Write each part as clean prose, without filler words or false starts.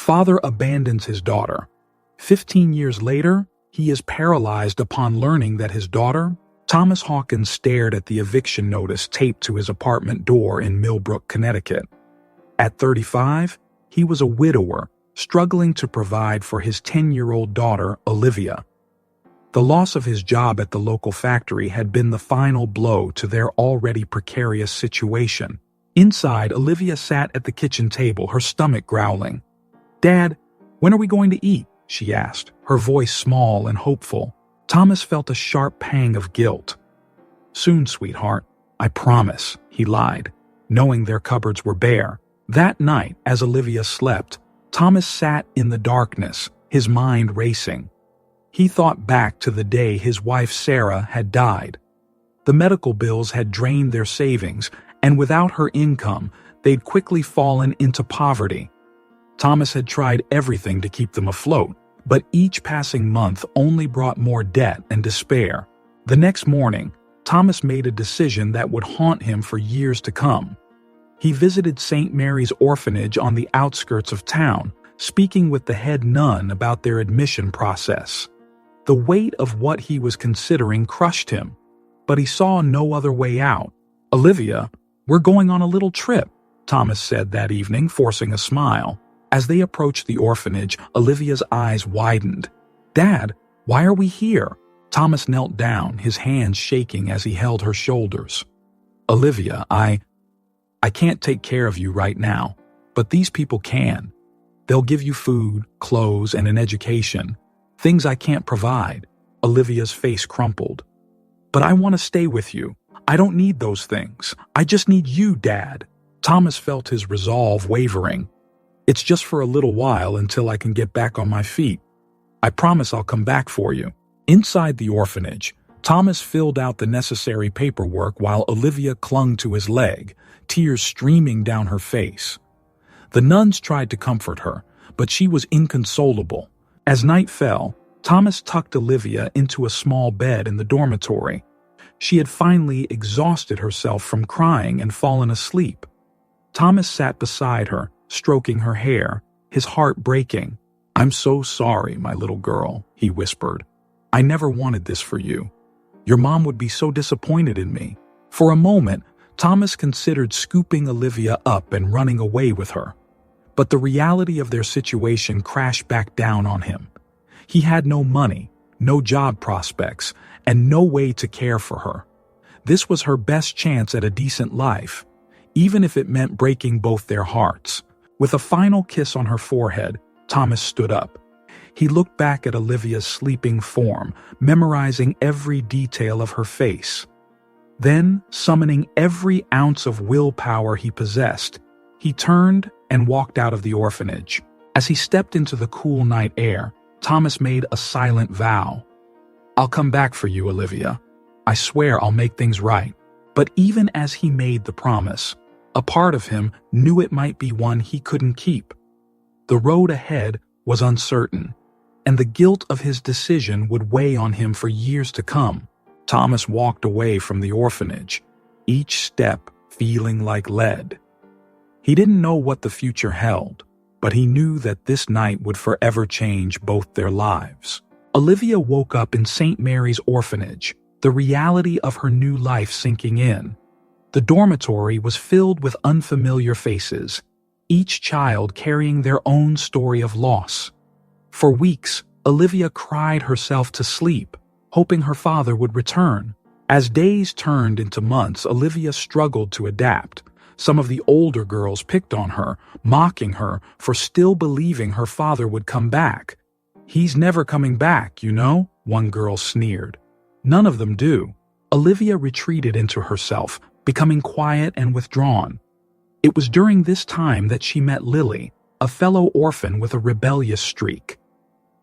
father abandons his daughter. 15 years later, he is paralyzed upon learning that his daughter, Thomas Hawkins, stared at the eviction notice taped to his apartment door in Millbrook, Connecticut. At 35, he was a widower, struggling to provide for his 10-year-old daughter, Olivia. The loss of his job at the local factory had been the final blow to their already precarious situation. Inside, Olivia sat at the kitchen table, her stomach growling. "Dad, when are we going to eat?" she asked, her voice small and hopeful. Thomas felt a sharp pang of guilt. "Soon, sweetheart, I promise," he lied, knowing their cupboards were bare. That night, as Olivia slept, Thomas sat in the darkness, his mind racing. He thought back to the day his wife Sarah had died. The medical bills had drained their savings, and without her income, they'd quickly fallen into poverty. Thomas had tried everything to keep them afloat, but each passing month only brought more debt and despair. The next morning, Thomas made a decision that would haunt him for years to come. He visited St. Mary's Orphanage on the outskirts of town, speaking with the head nun about their admission process. The weight of what he was considering crushed him, but he saw no other way out. "Olivia, we're going on a little trip," Thomas said that evening, forcing a smile. As they approached the orphanage, Olivia's eyes widened. "Dad, why are we here?" Thomas knelt down, his hands shaking as he held her shoulders. "Olivia, I can't take care of you right now, but these people can. They'll give you food, clothes, and an education. Things I can't provide." Olivia's face crumpled. "But I want to stay with you. I don't need those things. I just need you, Dad." Thomas felt his resolve wavering. "It's just for a little while until I can get back on my feet. I promise I'll come back for you." Inside the orphanage, Thomas filled out the necessary paperwork while Olivia clung to his leg, tears streaming down her face. The nuns tried to comfort her, but she was inconsolable. As night fell, Thomas tucked Olivia into a small bed in the dormitory. She had finally exhausted herself from crying and fallen asleep. Thomas sat beside her, stroking her hair, his heart breaking. "I'm so sorry, my little girl," he whispered. "I never wanted this for you. Your mom would be so disappointed in me." For a moment, Thomas considered scooping Olivia up and running away with her. But the reality of their situation crashed back down on him. He had no money, no job prospects, and no way to care for her. This was her best chance at a decent life, even if it meant breaking both their hearts. With a final kiss on her forehead, Thomas stood up. He looked back at Olivia's sleeping form, memorizing every detail of her face. Then, summoning every ounce of willpower he possessed, he turned and walked out of the orphanage. As he stepped into the cool night air, Thomas made a silent vow. "I'll come back for you, Olivia. I swear I'll make things right." But even as he made the promise, a part of him knew it might be one he couldn't keep. The road ahead was uncertain, and the guilt of his decision would weigh on him for years to come. Thomas walked away from the orphanage, each step feeling like lead. He didn't know what the future held, but he knew that this night would forever change both their lives. Olivia woke up in St. Mary's Orphanage, the reality of her new life sinking in. The dormitory was filled with unfamiliar faces, each child carrying their own story of loss. For weeks, Olivia cried herself to sleep, hoping her father would return. As days turned into months, Olivia struggled to adapt. Some of the older girls picked on her, mocking her for still believing her father would come back. "He's never coming back, you know," one girl sneered. None of them do. Olivia retreated into herself, becoming quiet and withdrawn. It was during this time that she met Lily, a fellow orphan with a rebellious streak.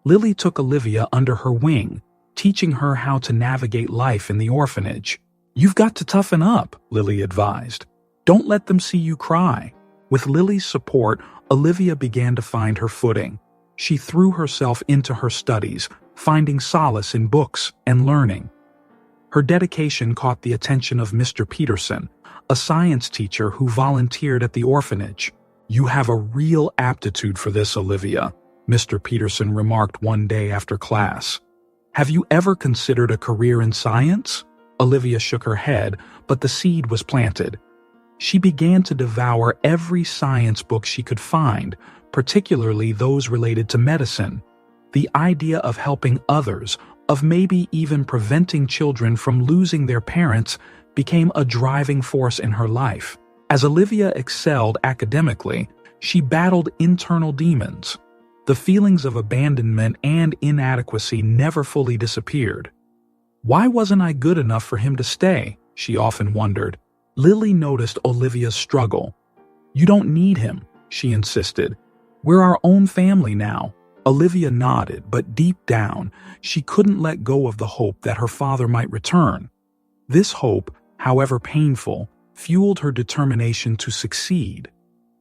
Lily took Olivia under her wing, teaching her how to navigate life in the orphanage. "You've got to toughen up," Lily advised. "Don't let them see you cry." With Lily's support, Olivia began to find her footing. She threw herself into her studies, finding solace in books and learning. Her dedication caught the attention of Mr. Peterson, a science teacher who volunteered at the orphanage. "You have a real aptitude for this, Olivia," Mr. Peterson remarked one day after class. "Have you ever considered a career in science?" Olivia shook her head, but the seed was planted. She began to devour every science book she could find, particularly those related to medicine. The idea of helping others, of maybe even preventing children from losing their parents, became a driving force in her life. As Olivia excelled academically, she battled internal demons. The feelings of abandonment and inadequacy never fully disappeared. "Why wasn't I good enough for him to stay?" she often wondered. Lily noticed Olivia's struggle. "You don't need him," she insisted. "We're our own family now." Olivia nodded, but deep down, she couldn't let go of the hope that her father might return. This hope, however painful, fueled her determination to succeed.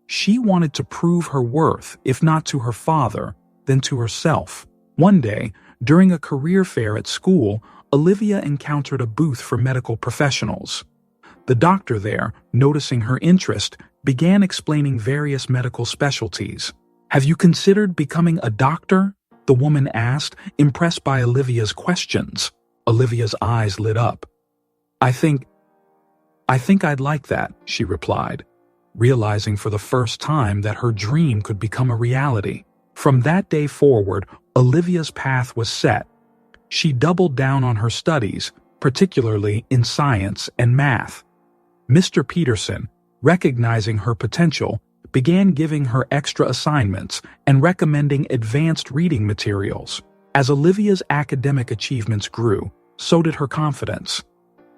She wanted to prove her worth, if not to her father, then to herself. One day, during a career fair at school, Olivia encountered a booth for medical professionals. The doctor there, noticing her interest, began explaining various medical specialties. "Have you considered becoming a doctor?" the woman asked, impressed by Olivia's questions. Olivia's eyes lit up. I think I'd like that," she replied, realizing for the first time that her dream could become a reality. From that day forward, Olivia's path was set. She doubled down on her studies, particularly in science and math. Mr. Peterson, recognizing her potential, began giving her extra assignments and recommending advanced reading materials. As Olivia's academic achievements grew, so did her confidence.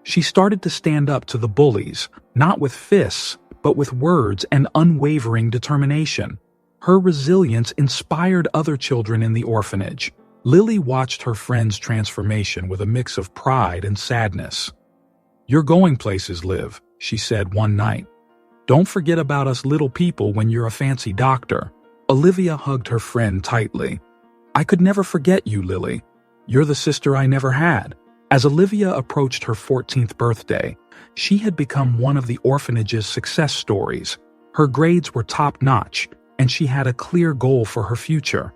She started to stand up to the bullies, not with fists, but with words and unwavering determination. Her resilience inspired other children in the orphanage. Lily watched her friend's transformation with a mix of pride and sadness. "You're going places, Liv," she said one night. "Don't forget about us little people when you're a fancy doctor." Olivia hugged her friend tightly. "I could never forget you, Lily. You're the sister I never had." As Olivia approached her 14th birthday, she had become one of the orphanage's success stories. Her grades were top-notch, and she had a clear goal for her future.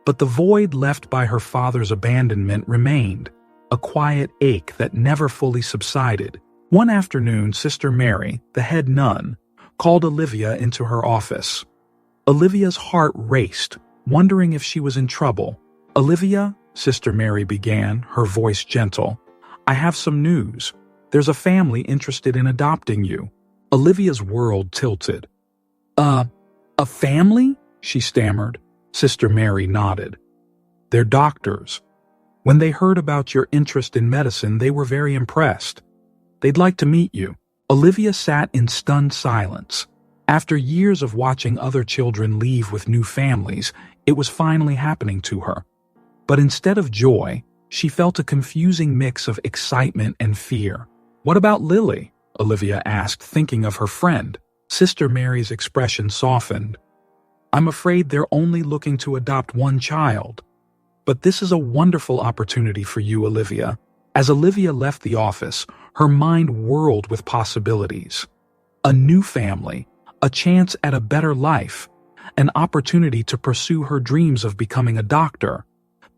But the void left by her father's abandonment remained, a quiet ache that never fully subsided. One afternoon, Sister Mary, the head nun, called Olivia into her office. Olivia's heart raced, wondering if she was in trouble. "Olivia," Sister Mary began, her voice gentle, "I have some news. There's a family interested in adopting you." Olivia's world tilted. A family?" she stammered. Sister Mary nodded. "They're doctors. When they heard about your interest in medicine, they were very impressed. They'd like to meet you." Olivia sat in stunned silence. After years of watching other children leave with new families, it was finally happening to her. But instead of joy, she felt a confusing mix of excitement and fear. "What about Lily?" Olivia asked, thinking of her friend. Sister Mary's expression softened. "I'm afraid they're only looking to adopt one child. But this is a wonderful opportunity for you, Olivia." As Olivia left the office, her mind whirled with possibilities. A new family, a chance at a better life, an opportunity to pursue her dreams of becoming a doctor.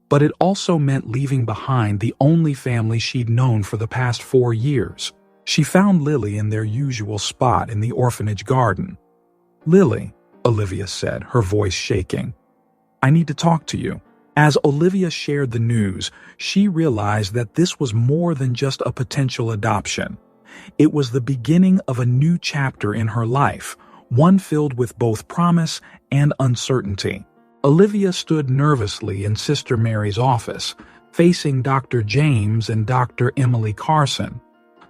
But it also meant leaving behind the only family she'd known for the past 4 years. She found Lily in their usual spot in the orphanage garden. "Lily," Olivia said, her voice shaking, "I need to talk to you." As Olivia shared the news, she realized that this was more than just a potential adoption. It was the beginning of a new chapter in her life, one filled with both promise and uncertainty. Olivia stood nervously in Sister Mary's office, facing Dr. James and Dr. Emily Carson.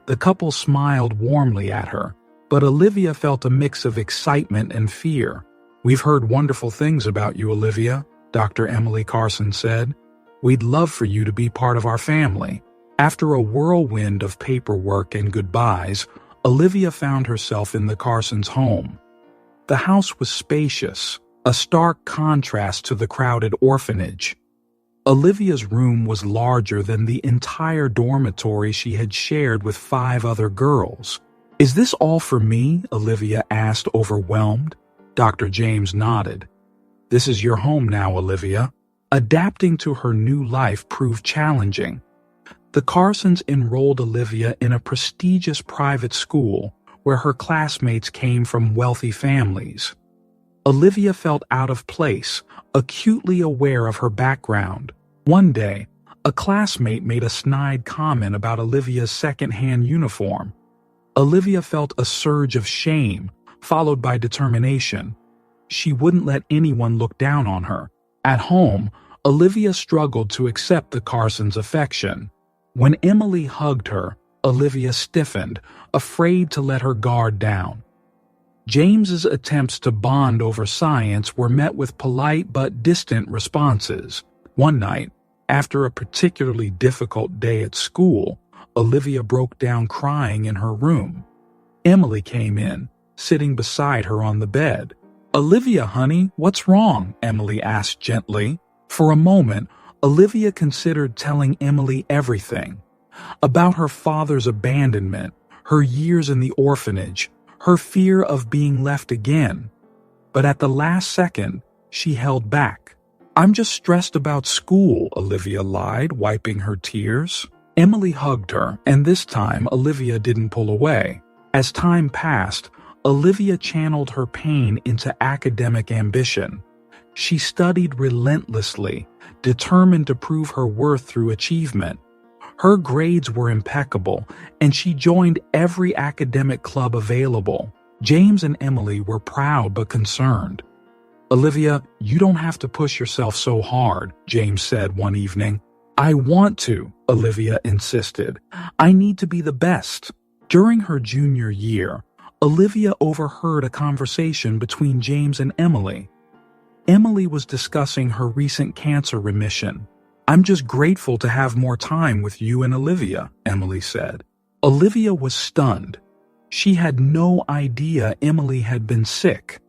The couple smiled warmly at her, but Olivia felt a mix of excitement and fear. "We've heard wonderful things about you, Olivia," Dr. Emily Carson said. "We'd love for you to be part of our family." After a whirlwind of paperwork and goodbyes, Olivia found herself in the Carsons' home. The house was spacious, a stark contrast to the crowded orphanage. Olivia's room was larger than the entire dormitory she had shared with 5 other girls. "Is this all for me?" Olivia asked, overwhelmed. Dr. James nodded. "This is your home now, Olivia." Adapting to her new life proved challenging. The Carsons enrolled Olivia in a prestigious private school where her classmates came from wealthy families. Olivia felt out of place, acutely aware of her background. One day, a classmate made a snide comment about Olivia's second-hand uniform. Olivia felt a surge of shame, followed by determination. She wouldn't let anyone look down on her. At home, Olivia struggled to accept the Carsons' affection. When Emily hugged her, Olivia stiffened, afraid to let her guard down. James's attempts to bond over science were met with polite but distant responses. One night, after a particularly difficult day at school, Olivia broke down crying in her room. Emily came in, sitting beside her on the bed. "Olivia, honey, what's wrong?" Emily asked gently. For a moment, Olivia considered telling Emily everything. About her father's abandonment, her years in the orphanage, her fear of being left again. But at the last second, she held back. "I'm just stressed about school," Olivia lied, wiping her tears. Emily hugged her, and this time Olivia didn't pull away. As time passed, Olivia channeled her pain into academic ambition. She studied relentlessly, determined to prove her worth through achievement. Her grades were impeccable, and she joined every academic club available. James and Emily were proud but concerned. "Olivia, you don't have to push yourself so hard," James said one evening. "I want to," Olivia insisted. "I need to be the best." During her junior year, Olivia overheard a conversation between James and Emily. Emily was discussing her recent cancer remission. "I'm just grateful to have more time with you and Olivia," Emily said. Olivia was stunned. She had no idea Emily had been sick.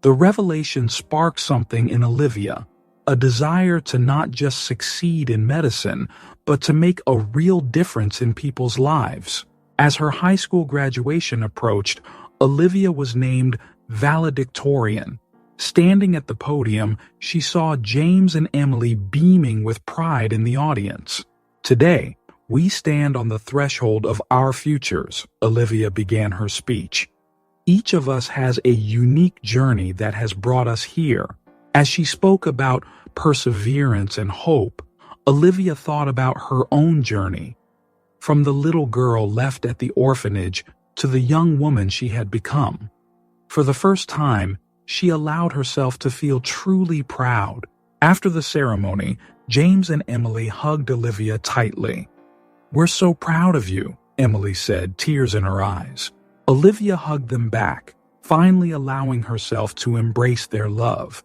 The revelation sparked something in Olivia, a desire to not just succeed in medicine, but to make a real difference in people's lives. As her high school graduation approached, Olivia was named valedictorian. Standing at the podium, she saw James and Emily beaming with pride in the audience. "Today, we stand on the threshold of our futures," Olivia began her speech. "Each of us has a unique journey that has brought us here." As she spoke about perseverance and hope, Olivia thought about her own journey. From the little girl left at the orphanage to the young woman she had become. For the first time, she allowed herself to feel truly proud. After the ceremony, James and Emily hugged Olivia tightly. "We're so proud of you," Emily said, tears in her eyes. Olivia hugged them back, finally allowing herself to embrace their love.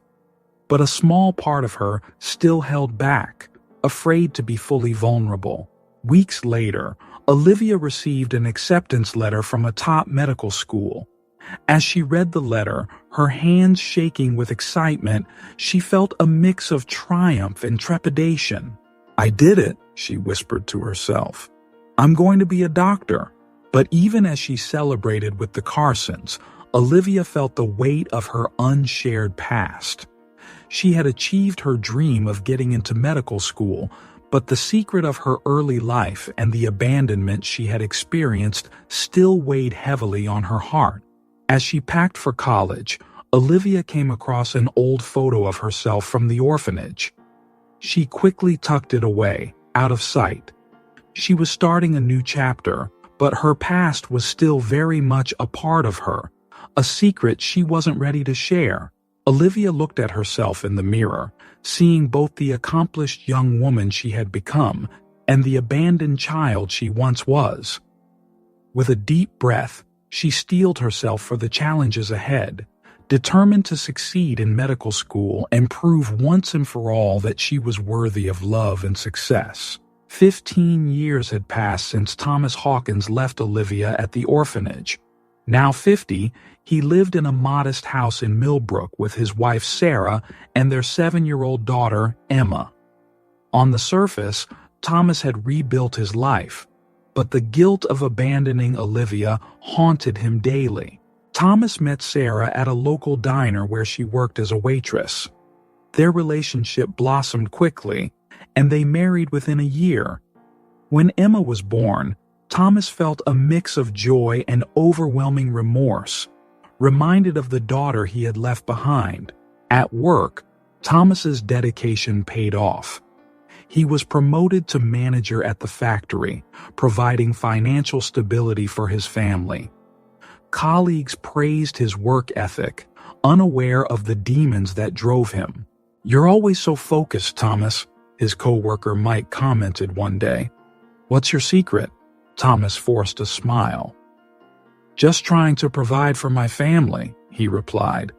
But a small part of her still held back, afraid to be fully vulnerable. Weeks later, Olivia received an acceptance letter from a top medical school. As she read the letter, her hands shaking with excitement, she felt a mix of triumph and trepidation. "I did it," she whispered to herself. "I'm going to be a doctor." But even as she celebrated with the Carsons, Olivia felt the weight of her unshared past. She had achieved her dream of getting into medical school, but the secret of her early life and the abandonment she had experienced still weighed heavily on her heart. As she packed for college, Olivia came across an old photo of herself from the orphanage. She quickly tucked it away, out of sight. She was starting a new chapter, but her past was still very much a part of her, a secret she wasn't ready to share. Olivia looked at herself in the mirror, seeing both the accomplished young woman she had become and the abandoned child she once was. With a deep breath, she steeled herself for the challenges ahead, determined to succeed in medical school and prove once and for all that she was worthy of love and success. 15 years had passed since Thomas Hawkins left Olivia at the orphanage. Now 50, he lived in a modest house in Millbrook with his wife Sarah and their 7-year-old daughter Emma. On the surface, Thomas had rebuilt his life, but the guilt of abandoning Olivia haunted him daily. Thomas met Sarah at a local diner where she worked as a waitress. Their relationship blossomed quickly, and they married within a year. When Emma was born, Thomas felt a mix of joy and overwhelming remorse, reminded of the daughter he had left behind. At work, Thomas's dedication paid off. He was promoted to manager at the factory, providing financial stability for his family. Colleagues praised his work ethic, unaware of the demons that drove him. "You're always so focused, Thomas," his coworker Mike commented one day. "What's your secret?" Thomas forced a smile. "Just trying to provide for my family," he replied,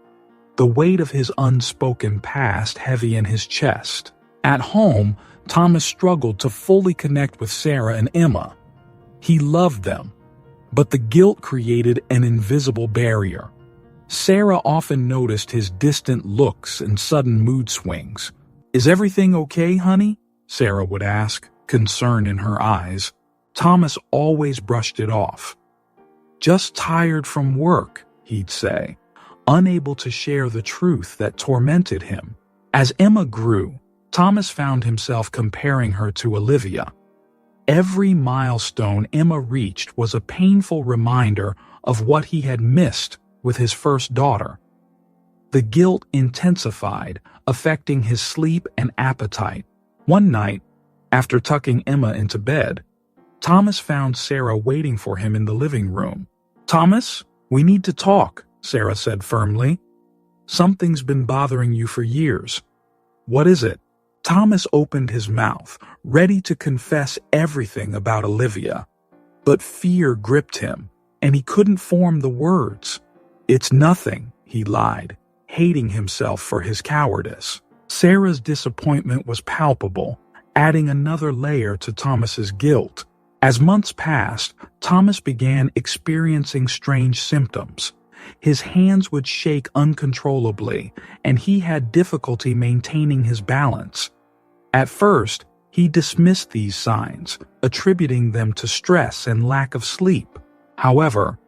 the weight of his unspoken past heavy in his chest. At home, Thomas struggled to fully connect with Sarah and Emma. He loved them, but the guilt created an invisible barrier. Sarah often noticed his distant looks and sudden mood swings. "Is everything okay, honey?" Sarah would ask, concern in her eyes. Thomas always brushed it off. "Just tired from work," he'd say, unable to share the truth that tormented him. As Emma grew, Thomas found himself comparing her to Olivia. Every milestone Emma reached was a painful reminder of what he had missed with his first daughter. The guilt intensified, affecting his sleep and appetite. One night, after tucking Emma into bed, Thomas found Sarah waiting for him in the living room. "Thomas, we need to talk," Sarah said firmly. "Something's been bothering you for years." "What is it?" Thomas opened his mouth, ready to confess everything about Olivia. But fear gripped him, and he couldn't form the words. "It's nothing," he lied, hating himself for his cowardice. Sarah's disappointment was palpable, adding another layer to Thomas's guilt. As months passed, Thomas began experiencing strange symptoms. His hands would shake uncontrollably, and he had difficulty maintaining his balance. At first, he dismissed these signs, attributing them to stress and lack of sleep. However,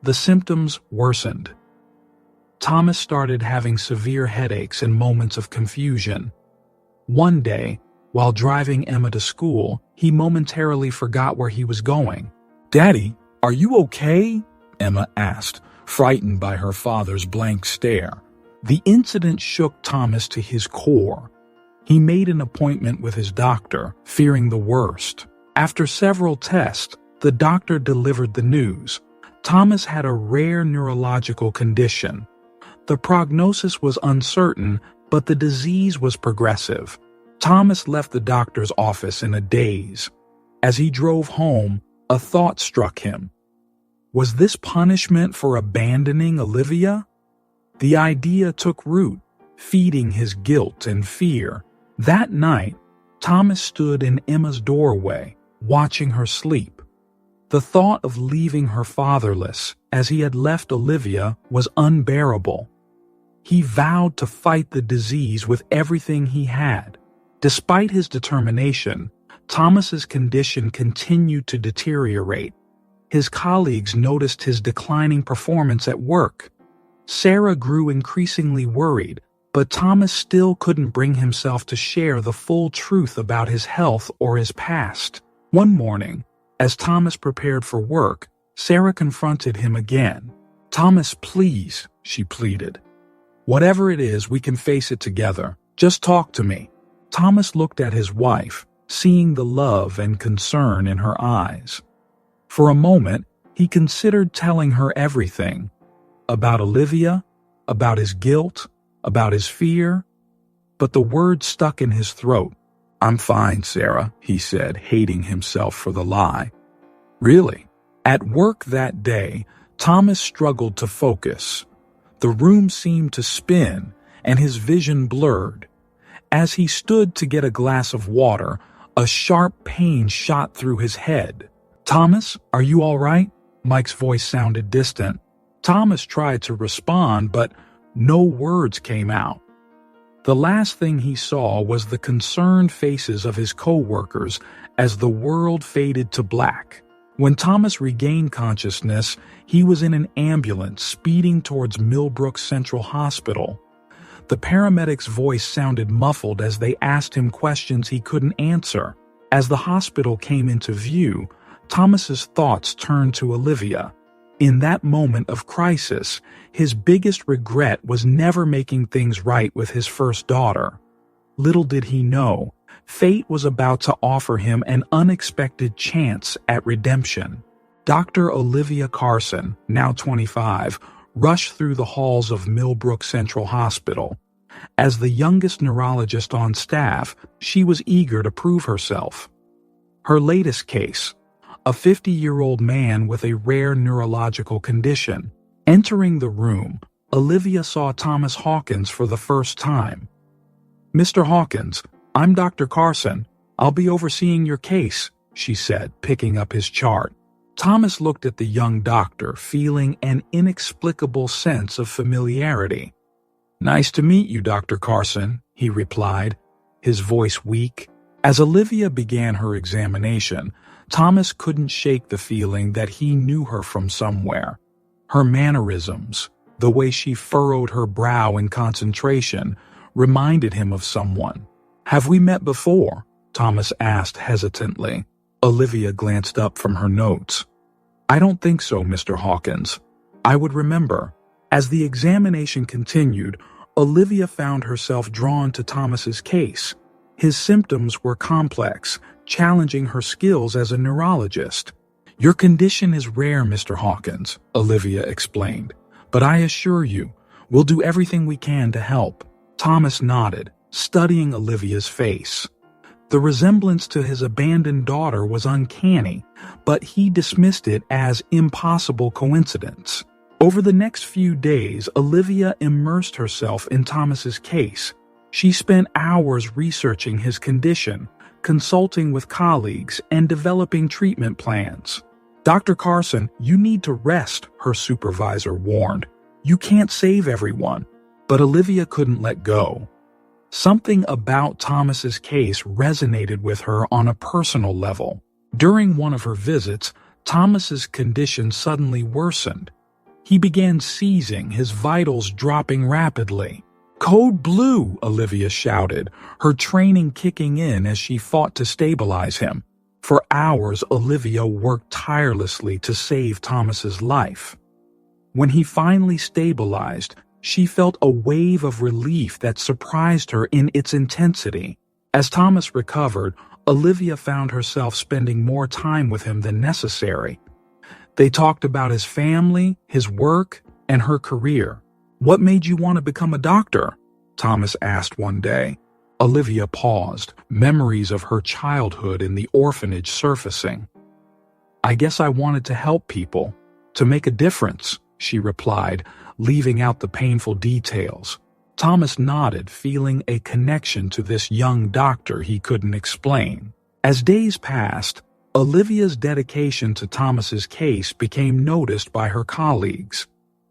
the symptoms worsened. Thomas started having severe headaches and moments of confusion. One day, while driving Emma to school, he momentarily forgot where he was going. "Daddy, are you okay?" Emma asked, frightened by her father's blank stare. The incident shook Thomas to his core. He made an appointment with his doctor, fearing the worst. After several tests, the doctor delivered the news. Thomas had a rare neurological condition. The prognosis was uncertain, but the disease was progressive. Thomas left the doctor's office in a daze. As he drove home, a thought struck him. Was this punishment for abandoning Olivia? The idea took root, feeding his guilt and fear. That night, Thomas stood in Emma's doorway, watching her sleep. The thought of leaving her fatherless, as he had left Olivia, was unbearable. He vowed to fight the disease with everything he had. Despite his determination, Thomas's condition continued to deteriorate. His colleagues noticed his declining performance at work. Sarah grew increasingly worried, but Thomas still couldn't bring himself to share the full truth about his health or his past. One morning, as Thomas prepared for work, Sarah confronted him again. "Thomas, please," she pleaded. "Whatever it is, we can face it together. Just talk to me." Thomas looked at his wife, seeing the love and concern in her eyes. For a moment, he considered telling her everything. About Olivia, about his guilt, about his fear. But the words stuck in his throat. "I'm fine, Sarah," he said, hating himself for the lie. Really? At work that day, Thomas struggled to focus. The room seemed to spin, and his vision blurred. As he stood to get a glass of water, a sharp pain shot through his head. "Thomas, are you all right?" Mike's voice sounded distant. Thomas tried to respond, but no words came out. The last thing he saw was the concerned faces of his co-workers as the world faded to black. When Thomas regained consciousness, he was in an ambulance speeding towards Millbrook Central Hospital. The paramedic's voice sounded muffled as they asked him questions he couldn't answer. As the hospital came into view, Thomas's thoughts turned to Olivia. In that moment of crisis, his biggest regret was never making things right with his first daughter. Little did he know, fate was about to offer him an unexpected chance at redemption. Dr. Olivia Carson, now 25, rushed through the halls of Millbrook Central Hospital. As the youngest neurologist on staff, she was eager to prove herself. Her latest case, a 50-year-old man with a rare neurological condition. Entering the room, Olivia saw Thomas Hawkins for the first time. "Mr. Hawkins, I'm Dr. Carson. I'll be overseeing your case," she said, picking up his chart. Thomas looked at the young doctor, feeling an inexplicable sense of familiarity. "Nice to meet you, Dr. Carson," he replied, his voice weak. As Olivia began her examination, Thomas couldn't shake the feeling that he knew her from somewhere. Her mannerisms, the way she furrowed her brow in concentration, reminded him of someone. "Have we met before?" Thomas asked hesitantly. Olivia glanced up from her notes. "I don't think so, Mr. Hawkins. I would remember." As the examination continued, Olivia found herself drawn to Thomas's case. His symptoms were complex, challenging her skills as a neurologist. "Your condition is rare, Mr. Hawkins," Olivia explained, "but I assure you, we'll do everything we can to help." Thomas nodded, studying Olivia's face. The resemblance to his abandoned daughter was uncanny, but he dismissed it as impossible coincidence. Over the next few days, Olivia immersed herself in Thomas's case. She spent hours researching his condition, consulting with colleagues, and developing treatment plans. "Dr. Carson, you need to rest," her supervisor warned. "You can't save everyone." But Olivia couldn't let go. Something about Thomas's case resonated with her on a personal level. During one of her visits, Thomas's condition suddenly worsened. He began seizing, his vitals dropping rapidly. "Code Blue!" Olivia shouted, her training kicking in as she fought to stabilize him. For hours, Olivia worked tirelessly to save Thomas's life. When he finally stabilized, she felt a wave of relief that surprised her in its intensity. As Thomas recovered, Olivia found herself spending more time with him than necessary. They talked about his family, his work, and her career. "What made you want to become a doctor?" Thomas asked one day. Olivia paused, memories of her childhood in the orphanage surfacing. "I guess I wanted to help people, to make a difference," she replied, leaving out the painful details. Thomas nodded, feeling a connection to this young doctor he couldn't explain. As days passed, Olivia's dedication to Thomas's case became noticed by her colleagues.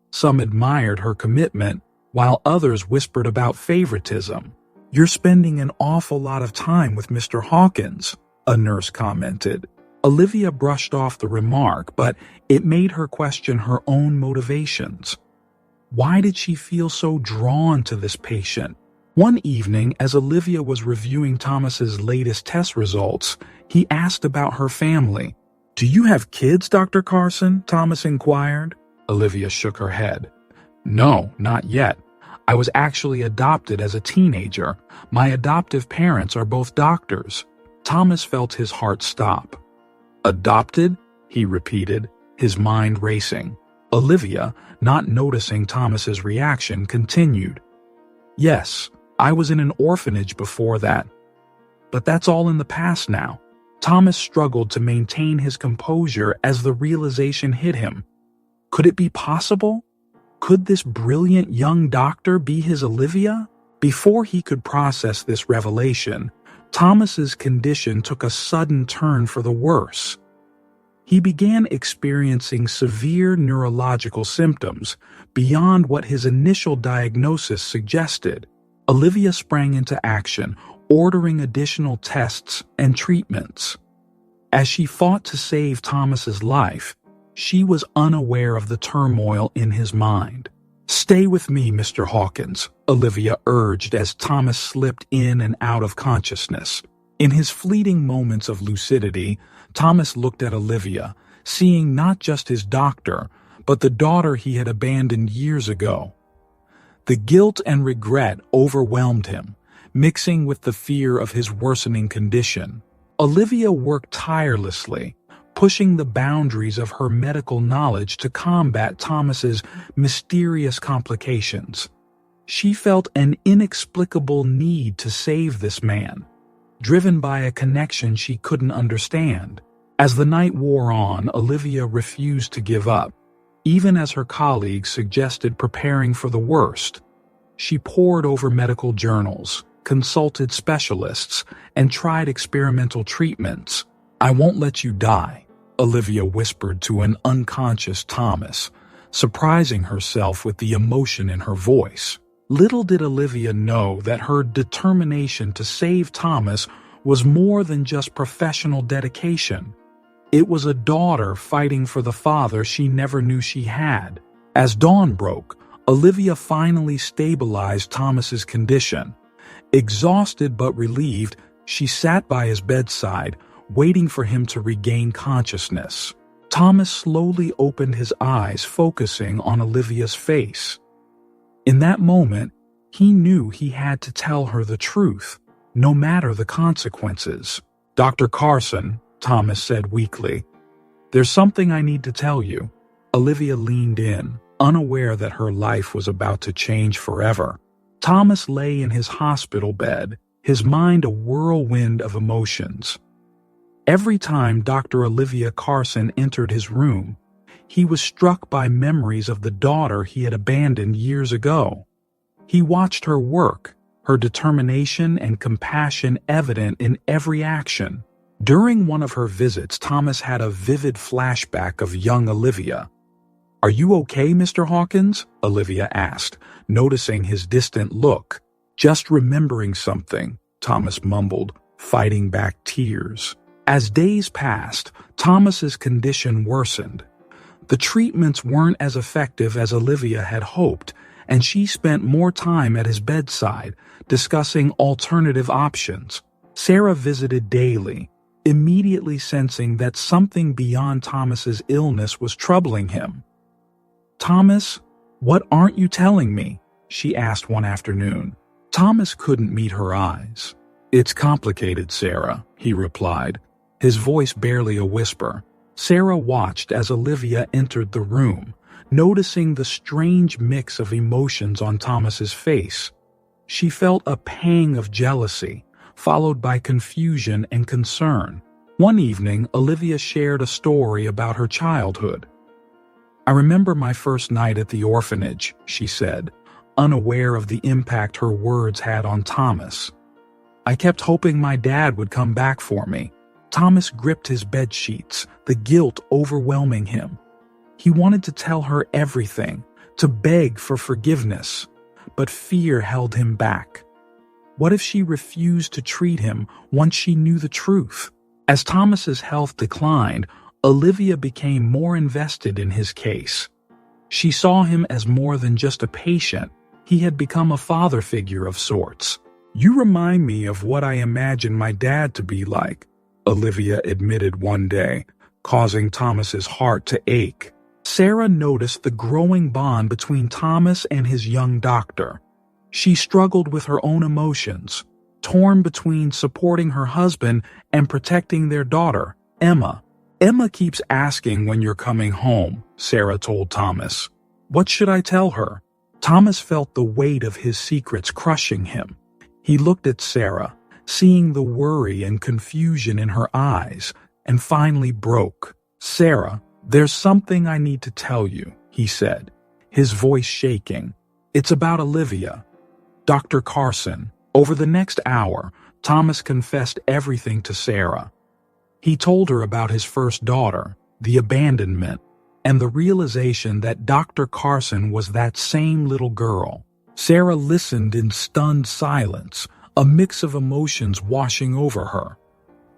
Some admired her commitment, while others whispered about favoritism. "You're spending an awful lot of time with Mr. Hawkins," a nurse commented. Olivia brushed off the remark, but it made her question her own motivations. Why did she feel so drawn to this patient? One evening, as Olivia was reviewing Thomas's latest test results, he asked about her family. "Do you have kids, Dr. Carson?" Thomas inquired. Olivia shook her head. "No, not yet. I was actually adopted as a teenager. My adoptive parents are both doctors." Thomas felt his heart stop. "Adopted?" he repeated, his mind racing. Olivia, not noticing Thomas's reaction, continued. "Yes, I was in an orphanage before that. But that's all in the past now." Thomas struggled to maintain his composure as the realization hit him. Could it be possible? Could this brilliant young doctor be his Olivia? Before he could process this revelation, Thomas's condition took a sudden turn for the worse. He began experiencing severe neurological symptoms beyond what his initial diagnosis suggested. Olivia sprang into action, ordering additional tests and treatments. As she fought to save Thomas's life, she was unaware of the turmoil in his mind. "Stay with me, Mr. Hawkins," Olivia urged as Thomas slipped in and out of consciousness. In his fleeting moments of lucidity, Thomas looked at Olivia, seeing not just his doctor, but the daughter he had abandoned years ago. The guilt and regret overwhelmed him, mixing with the fear of his worsening condition. Olivia worked tirelessly, pushing the boundaries of her medical knowledge to combat Thomas's mysterious complications. She felt an inexplicable need to save this man, driven by a connection she couldn't understand. As the night wore on, Olivia refused to give up, even as her colleagues suggested preparing for the worst. She pored over medical journals, consulted specialists, and tried experimental treatments. "I won't let you die," Olivia whispered to an unconscious Thomas, surprising herself with the emotion in her voice. Little did Olivia know that her determination to save Thomas was more than just professional dedication. It was a daughter fighting for the father she never knew she had. As dawn broke, Olivia finally stabilized Thomas's condition. Exhausted but relieved, she sat by his bedside, waiting for him to regain consciousness. Thomas slowly opened his eyes, focusing on Olivia's face. In that moment, he knew he had to tell her the truth, no matter the consequences. "Dr. Carson," Thomas said weakly, "there's something I need to tell you." Olivia leaned in, unaware that her life was about to change forever. Thomas lay in his hospital bed, his mind a whirlwind of emotions. Every time Dr. Olivia Carson entered his room, he was struck by memories of the daughter he had abandoned years ago. He watched her work, her determination and compassion evident in every action. During one of her visits, Thomas had a vivid flashback of young Olivia. "Are you okay, Mr. Hawkins?" Olivia asked, noticing his distant look. "Just remembering something," Thomas mumbled, fighting back tears. As days passed, Thomas's condition worsened. The treatments weren't as effective as Olivia had hoped, and she spent more time at his bedside, discussing alternative options. Sarah visited daily, immediately sensing that something beyond Thomas's illness was troubling him. "Thomas, what aren't you telling me?" she asked one afternoon. Thomas couldn't meet her eyes. "It's complicated, Sarah," he replied, his voice barely a whisper. Sarah watched as Olivia entered the room, noticing the strange mix of emotions on Thomas's face. She felt a pang of jealousy, followed by confusion and concern. One evening, Olivia shared a story about her childhood. "I remember my first night at the orphanage," she said, unaware of the impact her words had on Thomas. "I kept hoping my dad would come back for me." Thomas gripped his bed sheets, the guilt overwhelming him. He wanted to tell her everything, to beg for forgiveness, but fear held him back. What if she refused to treat him once she knew the truth? As Thomas's health declined, Olivia became more invested in his case. She saw him as more than just a patient. He had become a father figure of sorts. "You remind me of what I imagined my dad to be like," Olivia admitted one day, causing Thomas's heart to ache. Sarah noticed the growing bond between Thomas and his young doctor. She struggled with her own emotions, torn between supporting her husband and protecting their daughter, Emma. "Emma keeps asking when you're coming home," Sarah told Thomas. "What should I tell her?" Thomas felt the weight of his secrets crushing him. He looked at Sarah, seeing the worry and confusion in her eyes, and finally broke. "Sarah, there's something I need to tell you," he said, his voice shaking. "It's about Olivia." "Dr. Carson." Over the next hour, Thomas confessed everything to Sarah. He told her about his first daughter, the abandonment, and the realization that Dr. Carson was that same little girl. Sarah listened in stunned silence, a mix of emotions washing over her.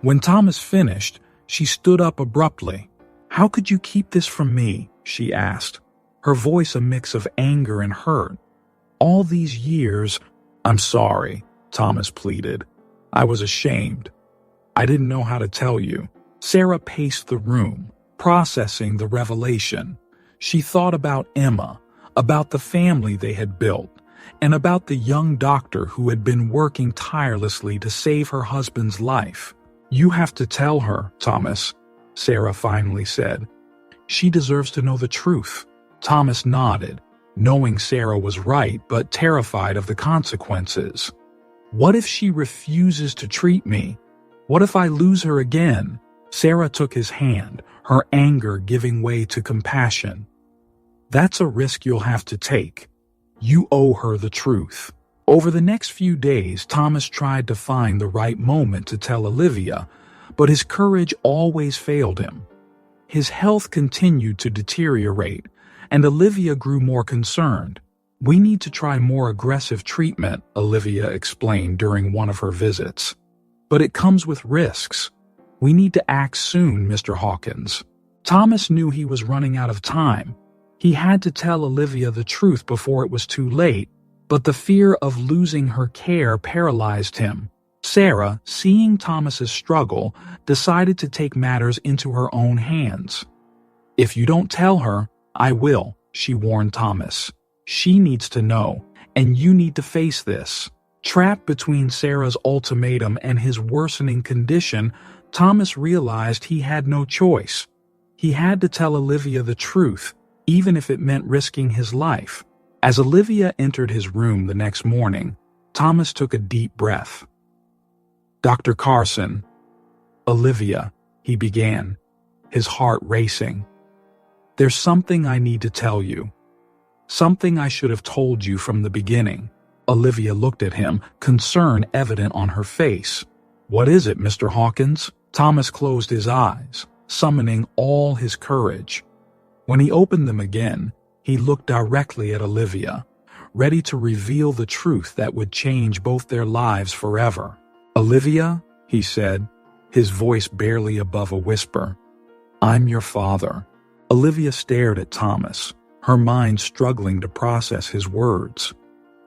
When Thomas finished, She stood up abruptly. "How could you keep this from me?" she asked, her voice a mix of anger and hurt. "All these years—" "I'm sorry," Thomas pleaded. "I was ashamed. I didn't know how to tell you." Sarah paced the room, processing the revelation. She thought about Emma, about the family they had built, and about the young doctor who had been working tirelessly to save her husband's life. "You have to tell her, Thomas," Sarah finally said. "She deserves to know the truth." Thomas nodded, knowing Sarah was right but terrified of the consequences. "What if she refuses to treat me? What if I lose her again?" Sarah took his hand, her anger giving way to compassion. "That's a risk you'll have to take. You owe her the truth." Over the next few days, Thomas tried to find the right moment to tell Olivia, but his courage always failed him. His health continued to deteriorate, and Olivia grew more concerned. "We need to try more aggressive treatment," Olivia explained during one of her visits. "But it comes with risks. We need to act soon, Mr. Hawkins." Thomas knew he was running out of time. He had to tell Olivia the truth before it was too late, but the fear of losing her care paralyzed him. Sarah, seeing Thomas's struggle, decided to take matters into her own hands. "If you don't tell her, I will," she warned Thomas. "She needs to know, and you need to face this." Trapped between Sarah's ultimatum and his worsening condition, Thomas realized he had no choice. He had to tell Olivia the truth, even if it meant risking his life. As Olivia entered his room the next morning, Thomas took a deep breath. "Dr. Carson." "Olivia," he began, his heart racing. "There's something I need to tell you. Something I should have told you from the beginning." Olivia looked at him, concern evident on her face. "What is it, Mr. Hawkins?" Thomas closed his eyes, summoning all his courage. When he opened them again, he looked directly at Olivia, ready to reveal the truth that would change both their lives forever. "Olivia," he said, his voice barely above a whisper, "I'm your father." Olivia stared at Thomas, her mind struggling to process his words.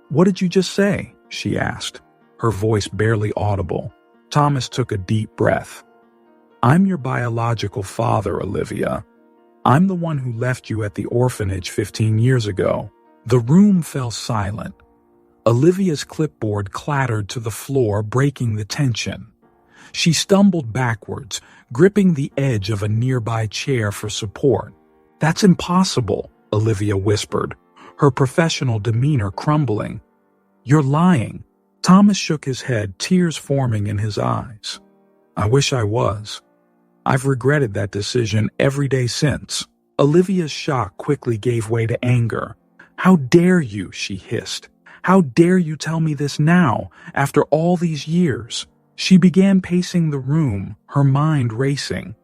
"What did you just say?" she asked, her voice barely audible. Thomas took a deep breath. "I'm your biological father, Olivia. I'm the one who left you at the orphanage 15 years ago." The room fell silent. Olivia's clipboard clattered to the floor, breaking the tension. She stumbled backwards, gripping the edge of a nearby chair for support. "That's impossible," Olivia whispered, her professional demeanor crumbling. "You're lying." Thomas shook his head, tears forming in his eyes. "I wish I was. I've regretted that decision every day since." Olivia's shock quickly gave way to anger. "How dare you?" she hissed. "How dare you tell me this now, after all these years?" She began pacing the room, her mind racing.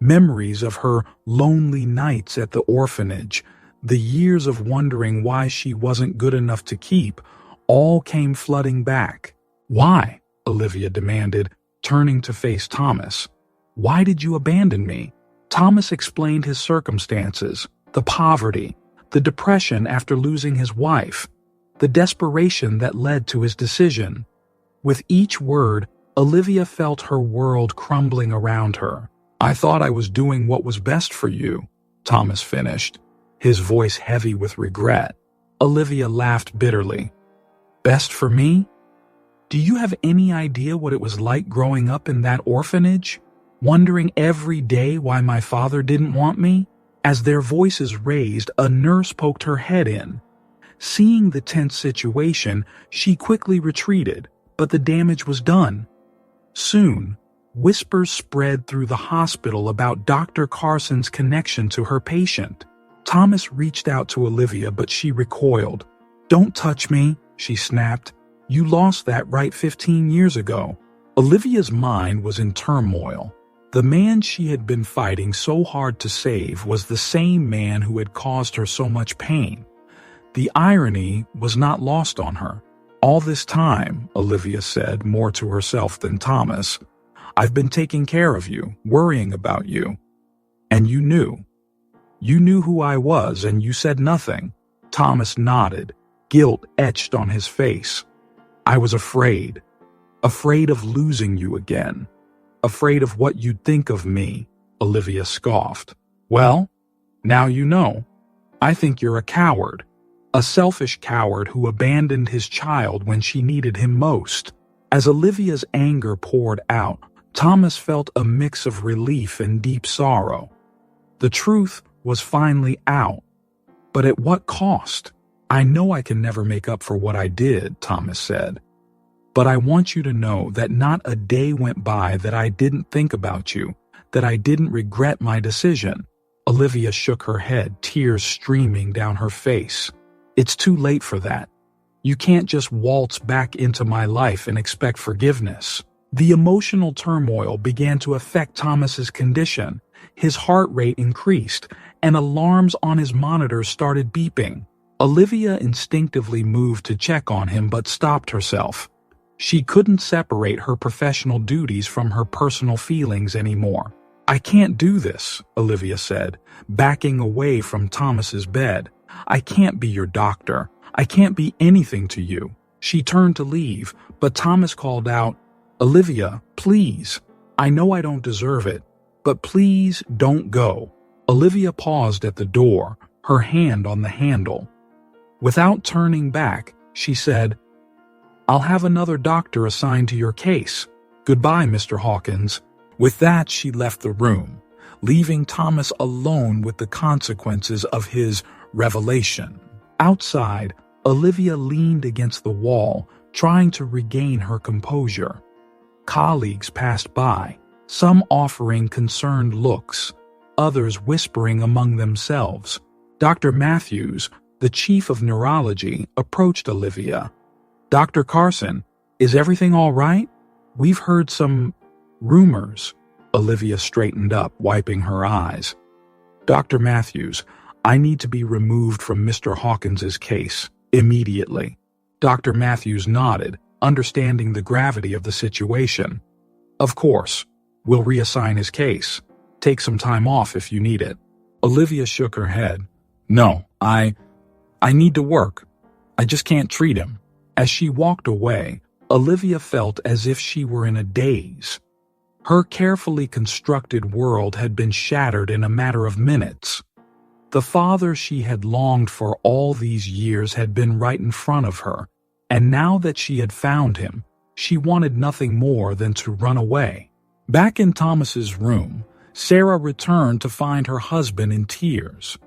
Memories of her lonely nights at the orphanage, the years of wondering why she wasn't good enough to keep, all came flooding back. "Why?" Olivia demanded, turning to face Thomas. "Why did you abandon me?" Thomas explained his circumstances, the poverty, the depression after losing his wife, the desperation that led to his decision. With each word, Olivia felt her world crumbling around her. "I thought I was doing what was best for you," Thomas finished, his voice heavy with regret. Olivia laughed bitterly. "Best for me? Do you have any idea what it was like growing up in that orphanage? Wondering every day why my father didn't want me?" As their voices raised, a nurse poked her head in. Seeing the tense situation, she quickly retreated, but the damage was done. Soon, whispers spread through the hospital about Dr. Carson's connection to her patient. Thomas reached out to Olivia, but she recoiled. "Don't touch me," she snapped. "You lost that right 15 years ago." Olivia's mind was in turmoil. The man she had been fighting so hard to save was the same man who had caused her so much pain. The irony was not lost on her. "All this time," Olivia said, more to herself than Thomas, I've been taking care of you, worrying about you. And you knew. You knew who I was, and you said nothing." Thomas nodded, guilt etched on his face. "I was afraid. Afraid of losing you again. Afraid of what you'd think of me," Olivia scoffed. "Well, now you know. I think you're a coward. A selfish coward who abandoned his child when she needed him most." As Olivia's anger poured out, Thomas felt a mix of relief and deep sorrow. The truth was finally out. But at what cost? "I know I can never make up for what I did," Thomas said. "But I want you to know that not a day went by that I didn't think about you, that I didn't regret my decision." Olivia shook her head, tears streaming down her face. "It's too late for that. You can't just waltz back into my life and expect forgiveness." The emotional turmoil began to affect Thomas's condition. His heart rate increased, and alarms on his monitor started beeping. Olivia instinctively moved to check on him but stopped herself. She couldn't separate her professional duties from her personal feelings anymore. "I can't do this," Olivia said, backing away from Thomas's bed. "I can't be your doctor. I can't be anything to you." She turned to leave, but Thomas called out, "Olivia, please. I know I don't deserve it, but please don't go." Olivia paused at the door, her hand on the handle. Without turning back, she said, "I'll have another doctor assigned to your case. Goodbye, Mr. Hawkins." With that, she left the room, leaving Thomas alone with the consequences of his revelation. Outside, Olivia leaned against the wall, trying to regain her composure. Colleagues passed by, some offering concerned looks, others whispering among themselves. Dr. Matthews, the chief of neurology, approached Olivia. "Dr. Carson, is everything all right? We've heard some rumors." Olivia straightened up, wiping her eyes. "Dr. Matthews, I need to be removed from Mr. Hawkins's case, immediately." Dr. Matthews nodded, understanding the gravity of the situation. "Of course, we'll reassign his case. Take some time off if you need it." Olivia shook her head. "No, I need to work. I just can't treat him." As she walked away, Olivia felt as if she were in a daze. Her carefully constructed world had been shattered in a matter of minutes. The father she had longed for all these years had been right in front of her, and now that she had found him, she wanted nothing more than to run away. Back in Thomas's room, Sarah returned to find her husband in tears.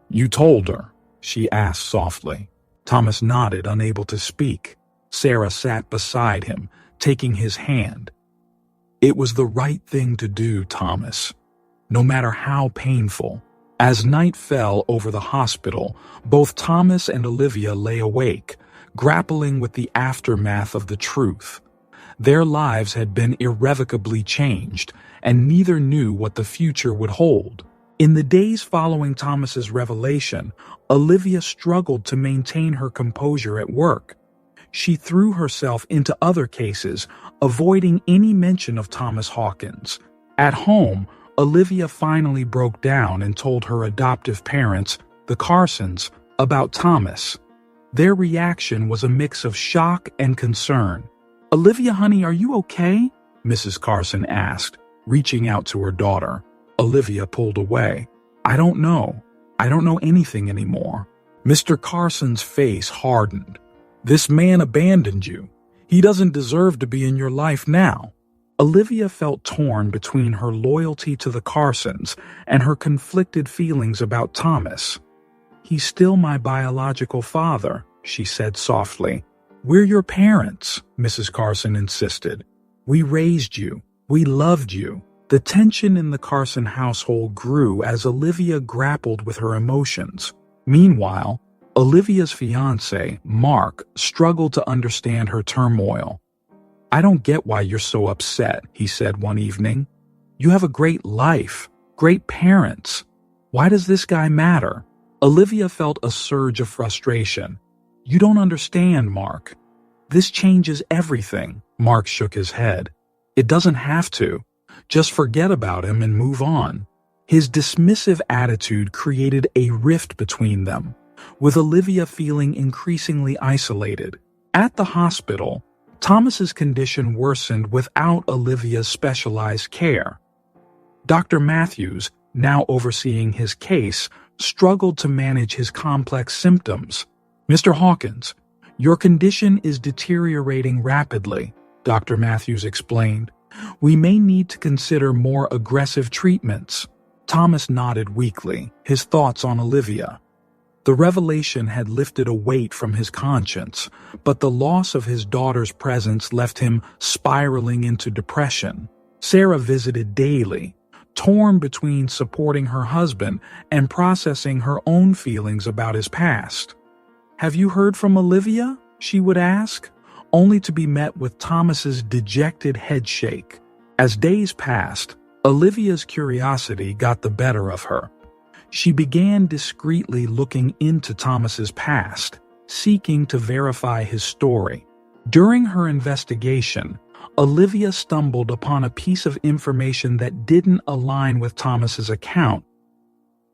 "You told her?" she asked softly. Thomas nodded, unable to speak. Sarah sat beside him, taking his hand. "It was the right thing to do, Thomas, no matter how painful." As night fell over the hospital, both Thomas and Olivia lay awake, grappling with the aftermath of the truth. Their lives had been irrevocably changed, and neither knew what the future would hold. In the days following Thomas's revelation, Olivia struggled to maintain her composure at work. She threw herself into other cases, avoiding any mention of Thomas Hawkins. At home, Olivia finally broke down and told her adoptive parents, the Carsons, about Thomas. Their reaction was a mix of shock and concern. "Olivia, honey, are you okay?" Mrs. Carson asked, reaching out to her daughter. Olivia pulled away. I don't know anything anymore." Mr. Carson's face hardened. "This man abandoned you. He doesn't deserve to be in your life now." Olivia felt torn between her loyalty to the Carsons and her conflicted feelings about Thomas. "He's still my biological father," she said softly. "We're your parents," Mrs. Carson insisted. "We raised you. We loved you." The tension in the Carson household grew as Olivia grappled with her emotions. Meanwhile, Olivia's fiancé, Mark, struggled to understand her turmoil. "I don't get why you're so upset," he said one evening. "You have a great life, great parents. Why does this guy matter?" Olivia felt a surge of frustration. "You don't understand, Mark. This changes everything." Mark shook his head. It doesn't have to. Just forget about him and move on. His dismissive attitude created a rift between them, with Olivia feeling increasingly isolated. At the hospital, Thomas's condition worsened without Olivia's specialized care. Dr. Matthews, now overseeing his case, struggled to manage his complex symptoms. "Mr. Hawkins, your condition is deteriorating rapidly," Dr. Matthews explained. "We may need to consider more aggressive treatments." Thomas nodded weakly, his thoughts on Olivia. The revelation had lifted a weight from his conscience, but the loss of his daughter's presence left him spiraling into depression. Sarah visited daily, torn between supporting her husband and processing her own feelings about his past. "Have you heard from Olivia?" she would ask, only to be met with Thomas's dejected headshake. As days passed, Olivia's curiosity got the better of her. She began discreetly looking into Thomas's past, seeking to verify his story. During her investigation, Olivia stumbled upon a piece of information that didn't align with Thomas's account.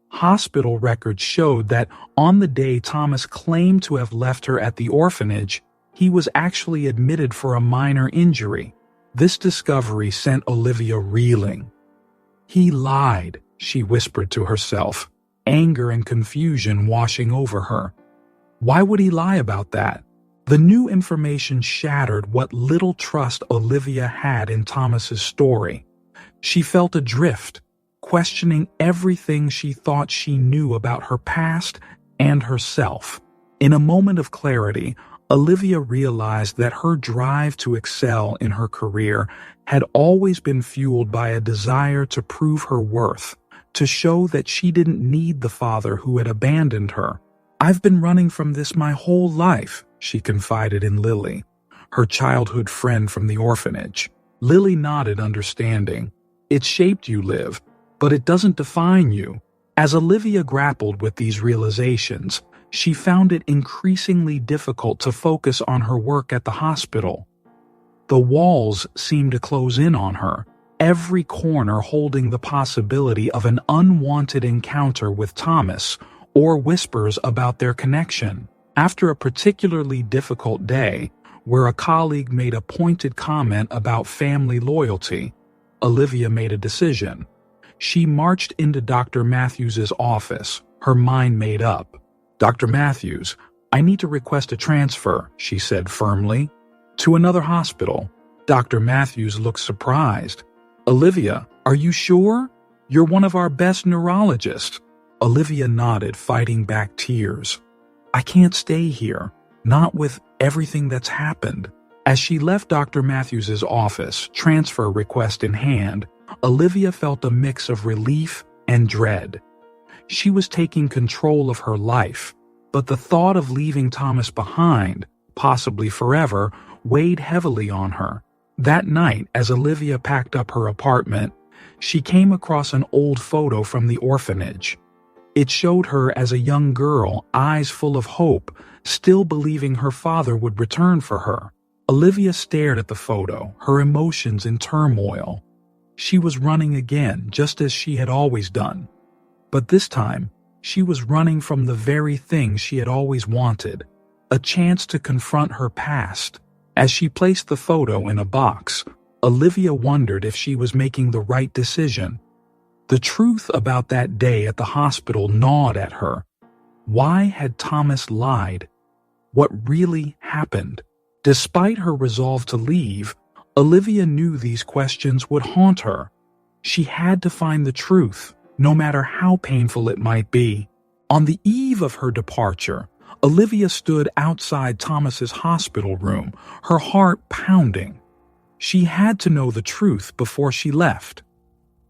Hospital records showed that on the day Thomas claimed to have left her at the orphanage, he was actually admitted for a minor injury. This discovery sent Olivia reeling. "He lied," she whispered to herself, anger and confusion washing over her. Why would he lie about that? The new information shattered what little trust Olivia had in Thomas's story. She felt adrift, questioning everything she thought she knew about her past and herself. In a moment of clarity, Olivia realized that her drive to excel in her career had always been fueled by a desire to prove her worth, to show that she didn't need the father who had abandoned her. "I've been running from this my whole life," she confided in Lily, her childhood friend from the orphanage. Lily nodded understanding. "It shaped you, Liv, but it doesn't define you." As Olivia grappled with these realizations, she found it increasingly difficult to focus on her work at the hospital. The walls seemed to close in on her, every corner holding the possibility of an unwanted encounter with Thomas or whispers about their connection. After a particularly difficult day, where a colleague made a pointed comment about family loyalty, Olivia made a decision. She marched into Dr. Matthews's office, her mind made up. "Dr. Matthews, I need to request a transfer," she said firmly. "To another hospital." Dr. Matthews looked surprised. "Olivia, are you sure? You're one of our best neurologists." Olivia nodded, fighting back tears. "I can't stay here, not with everything that's happened." As she left Dr. Matthews's office, transfer request in hand, Olivia felt a mix of relief and dread. She was taking control of her life, but the thought of leaving Thomas behind, possibly forever, weighed heavily on her. That night, as Olivia packed up her apartment, she came across an old photo from the orphanage. It showed her as a young girl, eyes full of hope, still believing her father would return for her. Olivia stared at the photo, her emotions in turmoil. She was running again, just as she had always done. But this time, she was running from the very thing she had always wanted, a chance to confront her past. As she placed the photo in a box, Olivia wondered if she was making the right decision. The truth about that day at the hospital gnawed at her. Why had Thomas lied? What really happened? Despite her resolve to leave, Olivia knew these questions would haunt her. She had to find the truth, no matter how painful it might be. On the eve of her departure, Olivia stood outside Thomas's hospital room, her heart pounding. She had to know the truth before she left.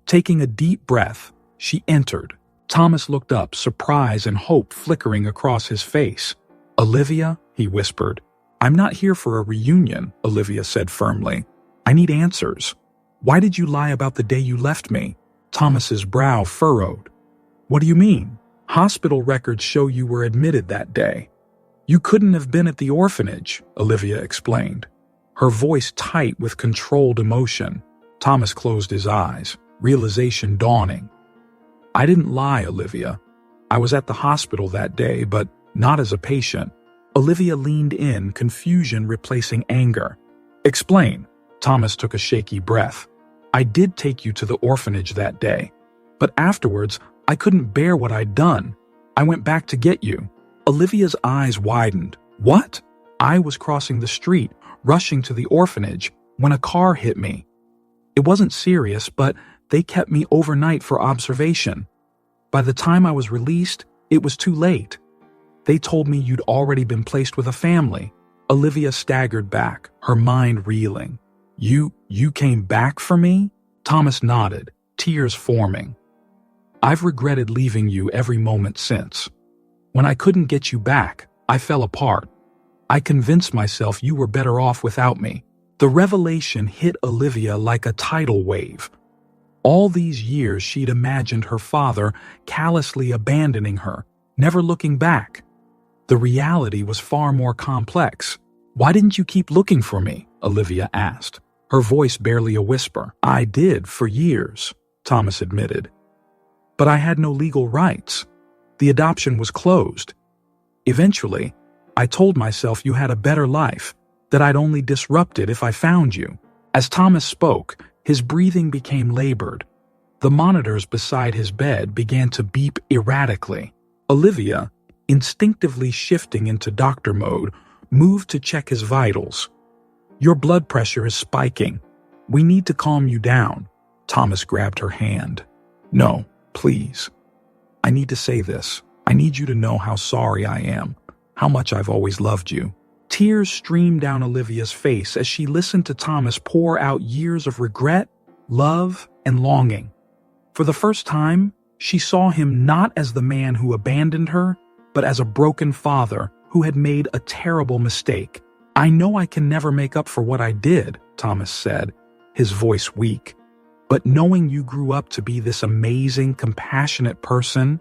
Taking a deep breath, she entered. Thomas looked up, surprise and hope flickering across his face. "Olivia," he whispered. "I'm not here for a reunion," Olivia said firmly. "I need answers. Why did you lie about the day you left me?" Thomas's brow furrowed. "What do you mean? Hospital records show you were admitted that day." "You couldn't have been at the orphanage," Olivia explained. her voice tight with controlled emotion. Thomas closed his eyes, realization dawning. I didn't lie, Olivia. I was at the hospital that day, but not as a patient. Olivia leaned in, confusion replacing anger. Explain. Thomas took a shaky breath. I did take you to the orphanage that day, but afterwards, I couldn't bear what I'd done. I went back to get you. Olivia's eyes widened. What? I was crossing the street, rushing to the orphanage, when a car hit me. It wasn't serious, but they kept me overnight for observation. By the time I was released, it was too late. They told me you'd already been placed with a family. Olivia staggered back, her mind reeling. You came back for me? Thomas nodded, tears forming. I've regretted leaving you every moment since. When I couldn't get you back, I fell apart. I convinced myself you were better off without me. The revelation hit Olivia like a tidal wave. All these years she'd imagined her father callously abandoning her, never looking back. The reality was far more complex. Why didn't you keep looking for me? Olivia asked, her voice barely a whisper. I did for years, Thomas admitted. But I had no legal rights. The adoption was closed. Eventually, I told myself you had a better life, that I'd only disrupt it if I found you. As Thomas spoke, his breathing became labored. The monitors beside his bed began to beep erratically. Olivia, instinctively shifting into doctor mode, moved to check his vitals. Your blood pressure is spiking. We need to calm you down. Thomas grabbed her hand. No, please. I need to say this. I need you to know how sorry I am, how much I've always loved you. Tears streamed down Olivia's face as she listened to Thomas pour out years of regret, love, and longing. For the first time, she saw him not as the man who abandoned her, but as a broken father who had made a terrible mistake. I know I can never make up for what I did, Thomas said, his voice weak. But knowing you grew up to be this amazing, compassionate person,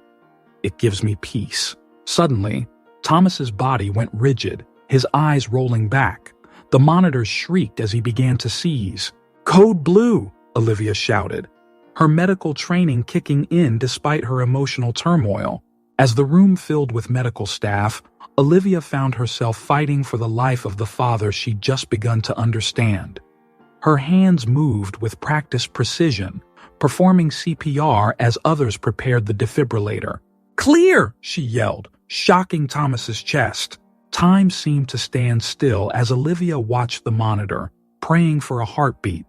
it gives me peace. Suddenly, Thomas's body went rigid, his eyes rolling back. The monitors shrieked as he began to seize. Code Blue, Olivia shouted, her medical training kicking in despite her emotional turmoil. As the room filled with medical staff, Olivia found herself fighting for the life of the father she'd just begun to understand. Her hands moved with practiced precision, performing CPR as others prepared the defibrillator. Clear, she yelled, shocking Thomas's chest. Time seemed to stand still as Olivia watched the monitor, praying for a heartbeat.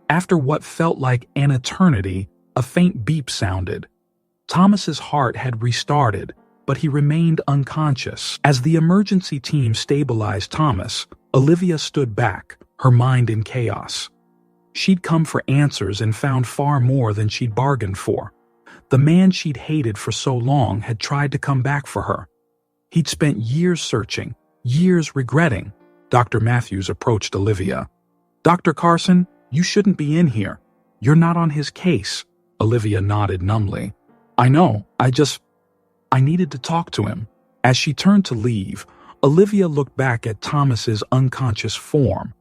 After what felt like an eternity, a faint beep sounded. Thomas's heart had restarted, but he remained unconscious. As the emergency team stabilized Thomas, Olivia stood back, her mind in chaos. She'd come for answers and found far more than she'd bargained for. The man she'd hated for so long had tried to come back for her. He'd spent years searching, years regretting. Dr. Matthews approached Olivia. Dr. Carson, you shouldn't be in here. You're not on his case. Olivia nodded numbly. I know, I needed to talk to him. As she turned to leave, Olivia looked back at Thomas's unconscious form.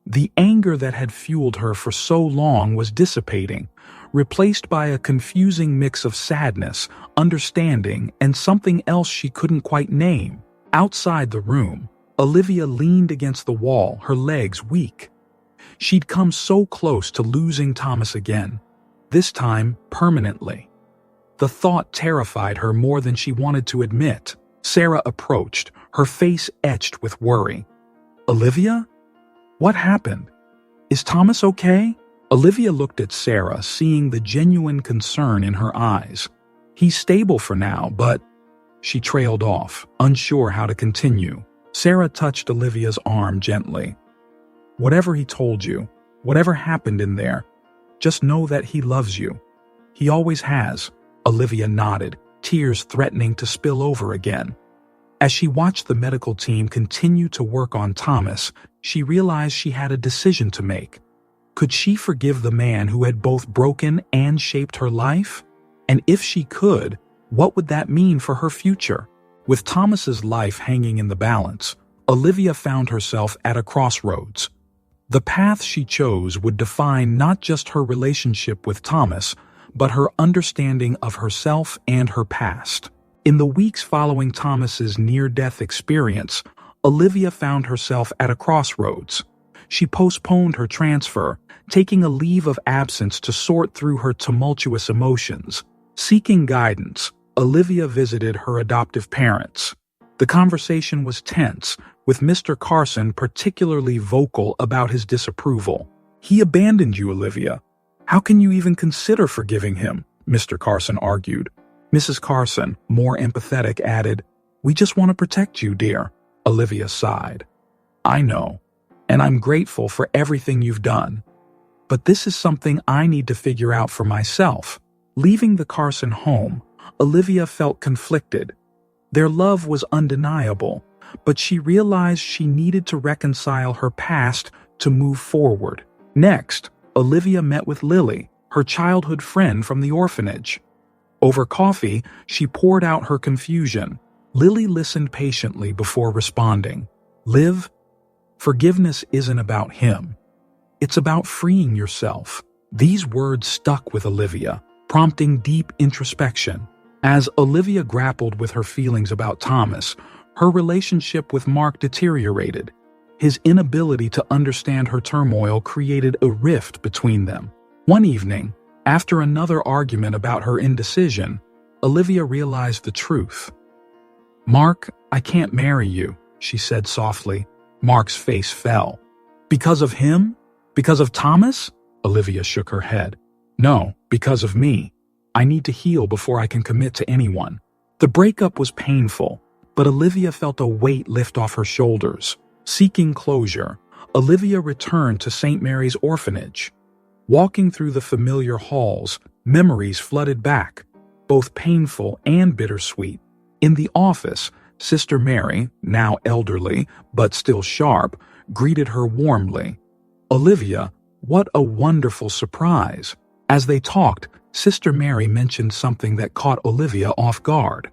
The anger that had fueled her for so long was dissipating, replaced by a confusing mix of sadness, understanding, and something else she couldn't quite name. Outside the room, Olivia leaned against the wall, her legs weak. She'd come so close to losing Thomas again, this time permanently. The thought terrified her more than she wanted to admit. Sarah approached, her face etched with worry. Olivia? What happened? Is Thomas okay? Olivia looked at Sarah, seeing the genuine concern in her eyes. He's stable for now, but... She trailed off, unsure how to continue. Sarah touched Olivia's arm gently. Whatever he told you, whatever happened in there, just know that he loves you. He always has. Olivia nodded, tears threatening to spill over again. As she watched the medical team continue to work on Thomas, she realized she had a decision to make. Could she forgive the man who had both broken and shaped her life? And if she could, what would that mean for her future? With Thomas's life hanging in the balance, Olivia found herself at a crossroads. The path she chose would define not just her relationship with Thomas, but her understanding of herself and her past. In the weeks following Thomas's near-death experience, Olivia found herself at a crossroads. She postponed her transfer, taking a leave of absence to sort through her tumultuous emotions. Seeking guidance, Olivia visited her adoptive parents. The conversation was tense, with Mr. Carson particularly vocal about his disapproval. "He abandoned you, Olivia. How can you even consider forgiving him?" Mr. Carson argued. Mrs. Carson, more empathetic, added, "We just want to protect you, dear." Olivia sighed. "I know, and I'm grateful for everything you've done. But this is something I need to figure out for myself." Leaving the Carson home, Olivia felt conflicted. Their love was undeniable, but she realized she needed to reconcile her past to move forward. Next, Olivia met with Lily, her childhood friend from the orphanage. Over coffee, she poured out her confusion. Lily listened patiently before responding. "Liv, forgiveness isn't about him. It's about freeing yourself." These words stuck with Olivia, prompting deep introspection. As Olivia grappled with her feelings about Thomas, her relationship with Mark deteriorated. His inability to understand her turmoil created a rift between them. One evening, after another argument about her indecision, Olivia realized the truth. "Mark, I can't marry you," she said softly. Mark's face fell. "Because of him? Because of Thomas?" Olivia shook her head. "No, because of me. I need to heal before I can commit to anyone." The breakup was painful, but Olivia felt a weight lift off her shoulders. Seeking closure, Olivia returned to St. Mary's Orphanage. Walking through the familiar halls, memories flooded back, both painful and bittersweet. In the office, Sister Mary, now elderly but still sharp, greeted her warmly. "Olivia, what a wonderful surprise." As they talked, Sister Mary mentioned something that caught Olivia off guard.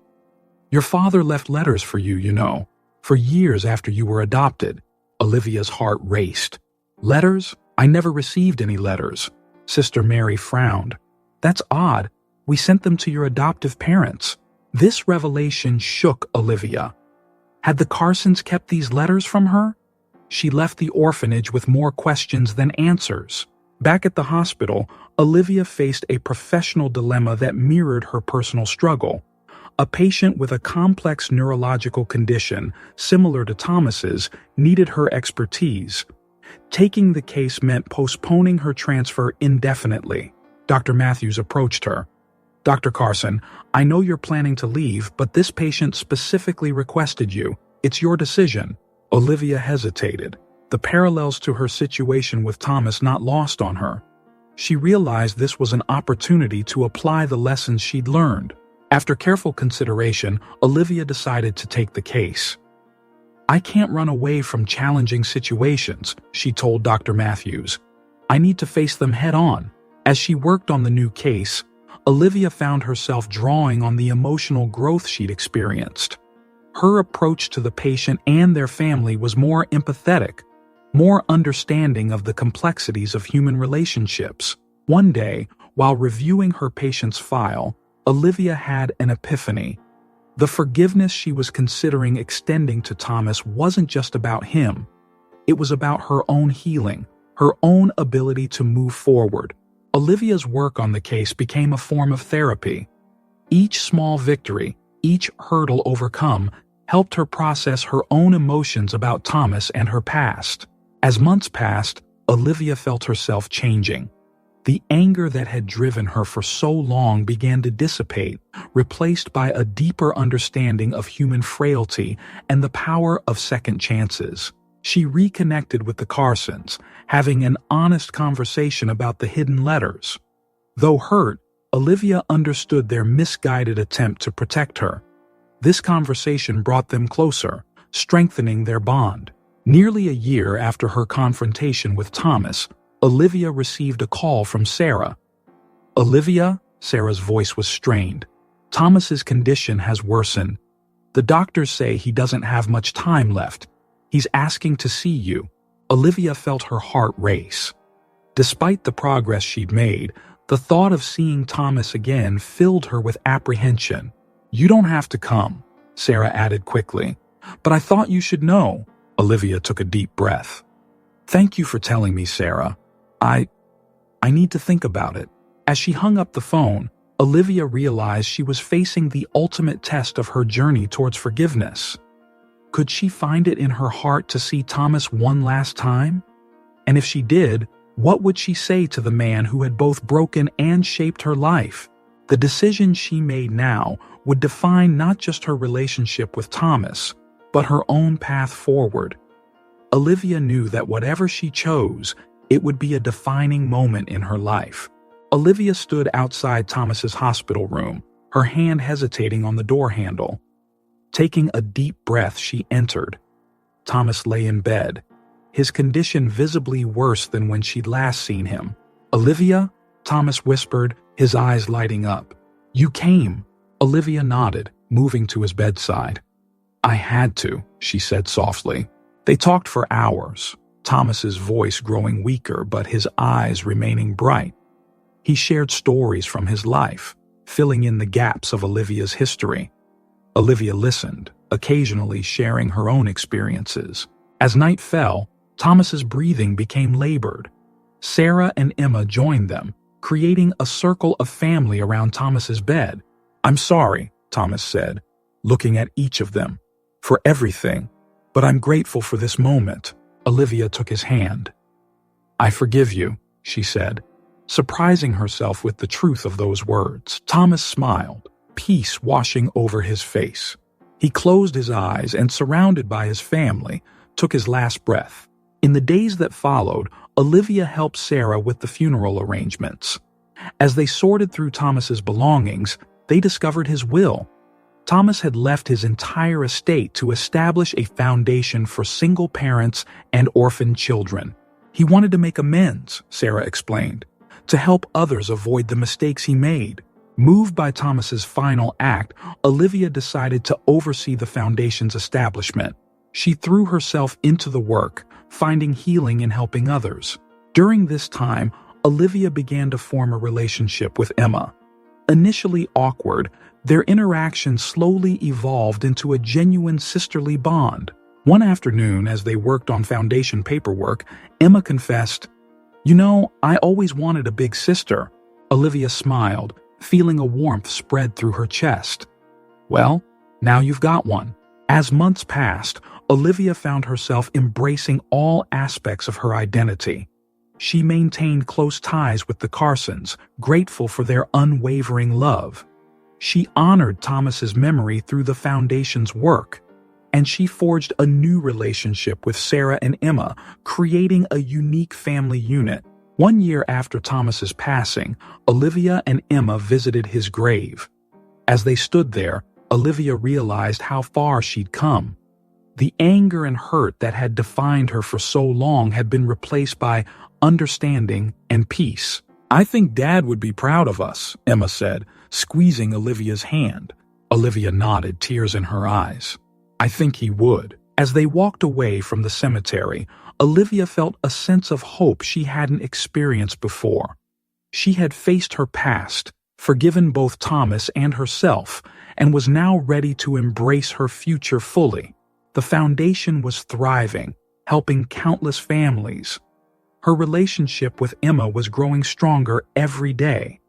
"Your father left letters for you, you know, for years after you were adopted." Olivia's heart raced. "Letters? I never received any letters." Sister Mary frowned. "That's odd. We sent them to your adoptive parents." This revelation shook Olivia. Had the Carsons kept these letters from her? She left the orphanage with more questions than answers. Back at the hospital, Olivia faced a professional dilemma that mirrored her personal struggle. A patient with a complex neurological condition, similar to Thomas's, needed her expertise. Taking the case meant postponing her transfer indefinitely. Dr. Matthews approached her. "Dr. Carson, I know you're planning to leave, but this patient specifically requested you. It's your decision." Olivia hesitated, the parallels to her situation with Thomas not lost on her. She realized this was an opportunity to apply the lessons she'd learned. After careful consideration, Olivia decided to take the case. "I can't run away from challenging situations," she told Dr. Matthews. "I need to face them head-on." As she worked on the new case, Olivia found herself drawing on the emotional growth she'd experienced. Her approach to the patient and their family was more empathetic, more understanding of the complexities of human relationships. One day, while reviewing her patient's file, Olivia had an epiphany. The forgiveness she was considering extending to Thomas wasn't just about him. It was about her own healing, her own ability to move forward. Olivia's work on the case became a form of therapy. Each small victory, each hurdle overcome, helped her process her own emotions about Thomas and her past. As months passed, Olivia felt herself changing. The anger that had driven her for so long began to dissipate, replaced by a deeper understanding of human frailty and the power of second chances. She reconnected with the Carsons, having an honest conversation about the hidden letters. Though hurt, Olivia understood their misguided attempt to protect her. This conversation brought them closer, strengthening their bond. Nearly a year after her confrontation with Thomas, Olivia received a call from Sarah. "Olivia," Sarah's voice was strained, "Thomas's condition has worsened. The doctors say he doesn't have much time left. He's asking to see you." Olivia felt her heart race. Despite the progress she'd made, the thought of seeing Thomas again filled her with apprehension. "You don't have to come," Sarah added quickly. "But I thought you should know." Olivia took a deep breath. "Thank you for telling me, Sarah. I need to think about it." As she hung up the phone, Olivia realized she was facing the ultimate test of her journey towards forgiveness. Could she find it in her heart to see Thomas one last time? And if she did, what would she say to the man who had both broken and shaped her life? The decision she made now would define not just her relationship with Thomas, but her own path forward. Olivia knew that whatever she chose, it would be a defining moment in her life. Olivia stood outside Thomas's hospital room, her hand hesitating on the door handle. Taking a deep breath, she entered. Thomas lay in bed, his condition visibly worse than when she'd last seen him. "Olivia?" Thomas whispered, his eyes lighting up. "You came." Olivia nodded, moving to his bedside. "I had to," she said softly. They talked for hours, Thomas's voice growing weaker but his eyes remaining bright. He shared stories from his life, filling in the gaps of Olivia's history. Olivia listened, occasionally sharing her own experiences. As night fell, Thomas's breathing became labored. Sarah and Emma joined them, creating a circle of family around Thomas's bed. "I'm sorry," Thomas said, looking at each of them, "for everything, but I'm grateful for this moment." Olivia took his hand. "I forgive you," she said, surprising herself with the truth of those words. Thomas smiled, peace washing over his face. He closed his eyes and, surrounded by his family, took his last breath. In the days that followed, Olivia helped Sarah with the funeral arrangements. As they sorted through Thomas's belongings, they discovered his will. Thomas had left his entire estate to establish a foundation for single parents and orphan children. He wanted to make amends, Sarah explained, to help others avoid the mistakes he made. Moved by Thomas's final act, Olivia decided to oversee the foundation's establishment. She threw herself into the work, finding healing in helping others. During this time, Olivia began to form a relationship with Emma. Initially awkward, their interaction slowly evolved into a genuine sisterly bond. One afternoon, as they worked on foundation paperwork, Emma confessed, "You know, I always wanted a big sister." Olivia smiled, feeling a warmth spread through her chest. "Well, now you've got one." As months passed, Olivia found herself embracing all aspects of her identity. She maintained close ties with the Carsons, grateful for their unwavering love. She honored Thomas's memory through the foundation's work, and she forged a new relationship with Sarah and Emma, creating a unique family unit. 1 year after Thomas's passing, Olivia and Emma visited his grave. As they stood there, Olivia realized how far she'd come. The anger and hurt that had defined her for so long had been replaced by understanding and peace. "I think Dad would be proud of us," Emma said, squeezing Olivia's hand. Olivia nodded, tears in her eyes. "I think he would." As they walked away from the cemetery, Olivia felt a sense of hope she hadn't experienced before. She had faced her past, forgiven both Thomas and herself, and was now ready to embrace her future fully. The foundation was thriving, helping countless families. Her relationship with Emma was growing stronger every day,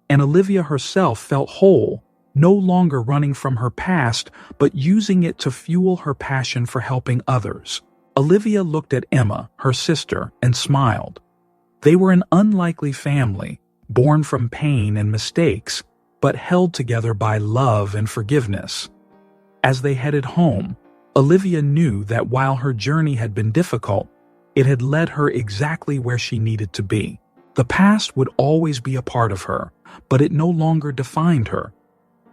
and Olivia herself felt whole, no longer running from her past, but using it to fuel her passion for helping others. Olivia looked at Emma, her sister, and smiled. They were an unlikely family, born from pain and mistakes, but held together by love and forgiveness. As they headed home, Olivia knew that while her journey had been difficult, it had led her exactly where she needed to be. The past would always be a part of her, but it no longer defined her.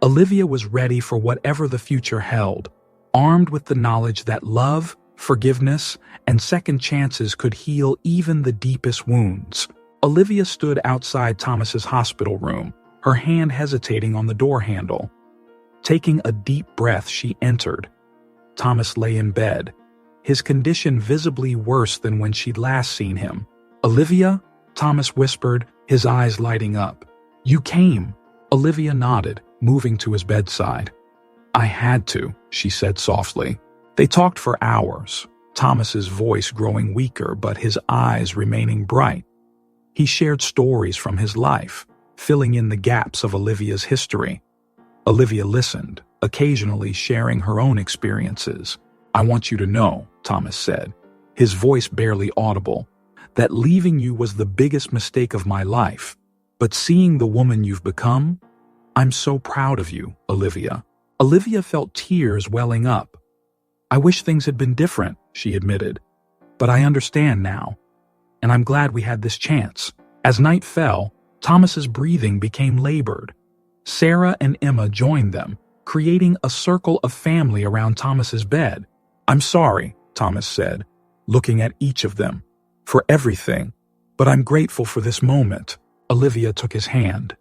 Olivia was ready for whatever the future held, armed with the knowledge that love, forgiveness, and second chances could heal even the deepest wounds. Olivia stood outside Thomas's hospital room, her hand hesitating on the door handle. Taking a deep breath, she entered. Thomas lay in bed, his condition visibly worse than when she'd last seen him. "Olivia?" Thomas whispered, his eyes lighting up. "You came." Olivia nodded, moving to his bedside. "I had to," she said softly. They talked for hours, Thomas's voice growing weaker but his eyes remaining bright. He shared stories from his life, filling in the gaps of Olivia's history. Olivia listened, occasionally sharing her own experiences. "I want you to know," Thomas said, his voice barely audible, "that leaving you was the biggest mistake of my life. But seeing the woman you've become, I'm so proud of you, Olivia." Olivia felt tears welling up. "I wish things had been different," she admitted. "But I understand now, and I'm glad we had this chance." As night fell, Thomas's breathing became labored. Sarah and Emma joined them, creating a circle of family around Thomas's bed. "I'm sorry," Thomas said, looking at each of them, "for everything, but I'm grateful for this moment." Olivia took his hand.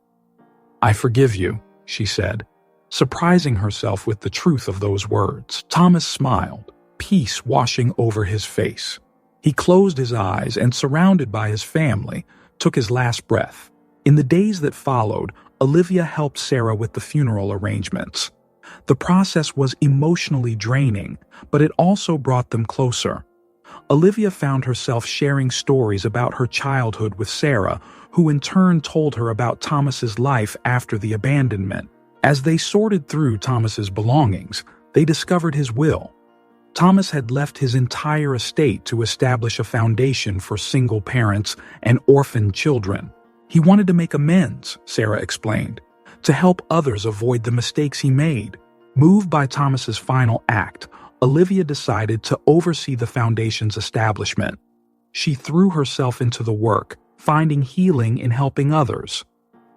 "I forgive you," she said, surprising herself with the truth of those words. Thomas smiled, peace washing over his face. He closed his eyes and, surrounded by his family, took his last breath. In the days that followed, Olivia helped Sarah with the funeral arrangements. The process was emotionally draining, but it also brought them closer. Olivia found herself sharing stories about her childhood with Sarah, who in turn told her about Thomas's life after the abandonment. As they sorted through Thomas's belongings, they discovered his will. Thomas had left his entire estate to establish a foundation for single parents and orphaned children. He wanted to make amends, Sarah explained, to help others avoid the mistakes he made. Moved by Thomas's final act, Olivia decided to oversee the foundation's establishment. She threw herself into the work, finding healing in helping others.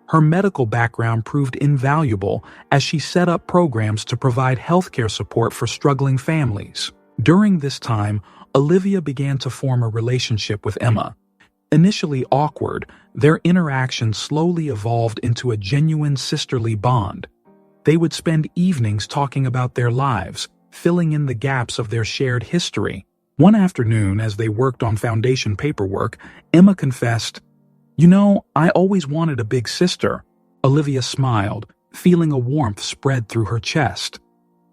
Her medical background proved invaluable as she set up programs to provide healthcare support for struggling families. During this time, Olivia began to form a relationship with Emma. Initially awkward, their interaction slowly evolved into a genuine sisterly bond. They would spend evenings talking about their lives, filling in the gaps of their shared history. One afternoon, as they worked on foundation paperwork, Emma confessed, "You know, I always wanted a big sister." Olivia smiled, feeling a warmth spread through her chest.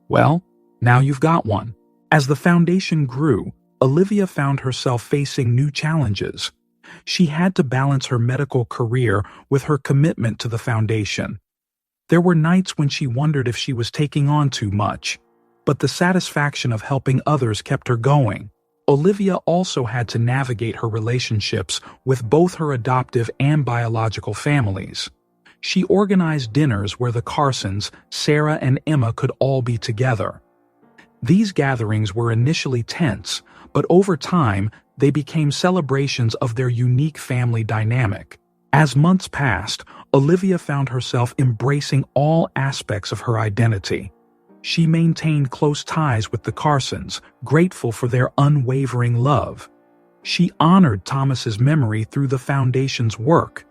"Well, now you've got one." As the foundation grew, Olivia found herself facing new challenges. She had to balance her medical career with her commitment to the foundation. There were nights when she wondered if she was taking on too much, but the satisfaction of helping others kept her going. Olivia also had to navigate her relationships with both her adoptive and biological families. She organized dinners where the Carsons, Sarah, and Emma could all be together. These gatherings were initially tense, but over time, they became celebrations of their unique family dynamic. As months passed, Olivia found herself embracing all aspects of her identity. She maintained close ties with the Carsons, grateful for their unwavering love. She honored Thomas's memory through the foundation's work,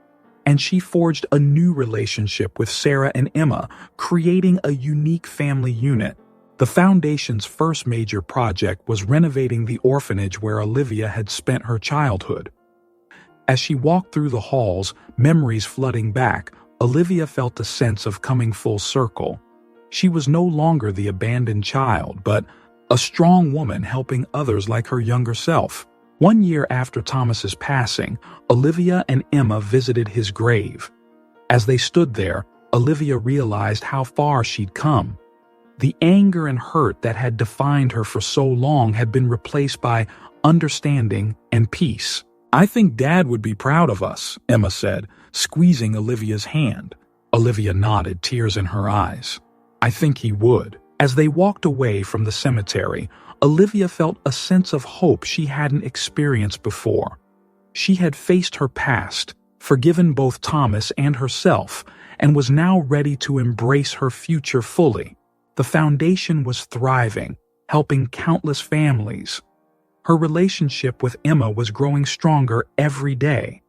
and she forged a new relationship with Sarah and Emma, creating a unique family unit. The foundation's first major project was renovating the orphanage where Olivia had spent her childhood. As she walked through the halls, memories flooding back, Olivia felt a sense of coming full circle. She was no longer the abandoned child, but a strong woman helping others like her younger self. 1 year after Thomas's passing, Olivia and Emma visited his grave. As they stood there, Olivia realized how far she'd come. The anger and hurt that had defined her for so long had been replaced by understanding and peace. "I think Dad would be proud of us," Emma said, squeezing Olivia's hand. Olivia nodded, tears in her eyes. "I think he would." As they walked away from the cemetery, Olivia felt a sense of hope she hadn't experienced before. She had faced her past, forgiven both Thomas and herself, and was now ready to embrace her future fully. The foundation was thriving, helping countless families. Her relationship with Emma was growing stronger every day,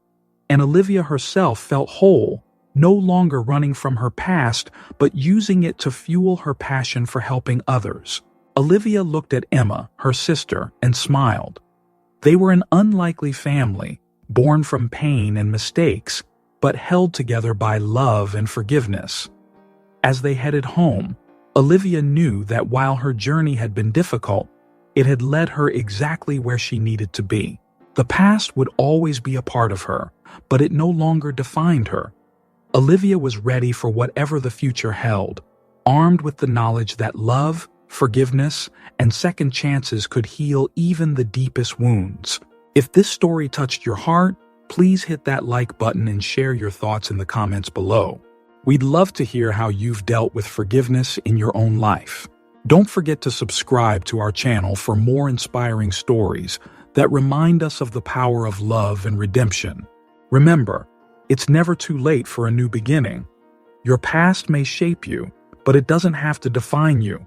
and Olivia herself felt whole, no longer running from her past, but using it to fuel her passion for helping others. Olivia looked at Emma, her sister, and smiled. They were an unlikely family, born from pain and mistakes, but held together by love and forgiveness. As they headed home, Olivia knew that while her journey had been difficult, it had led her exactly where she needed to be. The past would always be a part of her, but it no longer defined her. Olivia was ready for whatever the future held, armed with the knowledge that love, forgiveness, and second chances could heal even the deepest wounds. If this story touched your heart, please hit that like button and share your thoughts in the comments below. We'd love to hear how you've dealt with forgiveness in your own life. Don't forget to subscribe to our channel for more inspiring stories that remind us of the power of love and redemption. Remember, it's never too late for a new beginning. Your past may shape you, but it doesn't have to define you.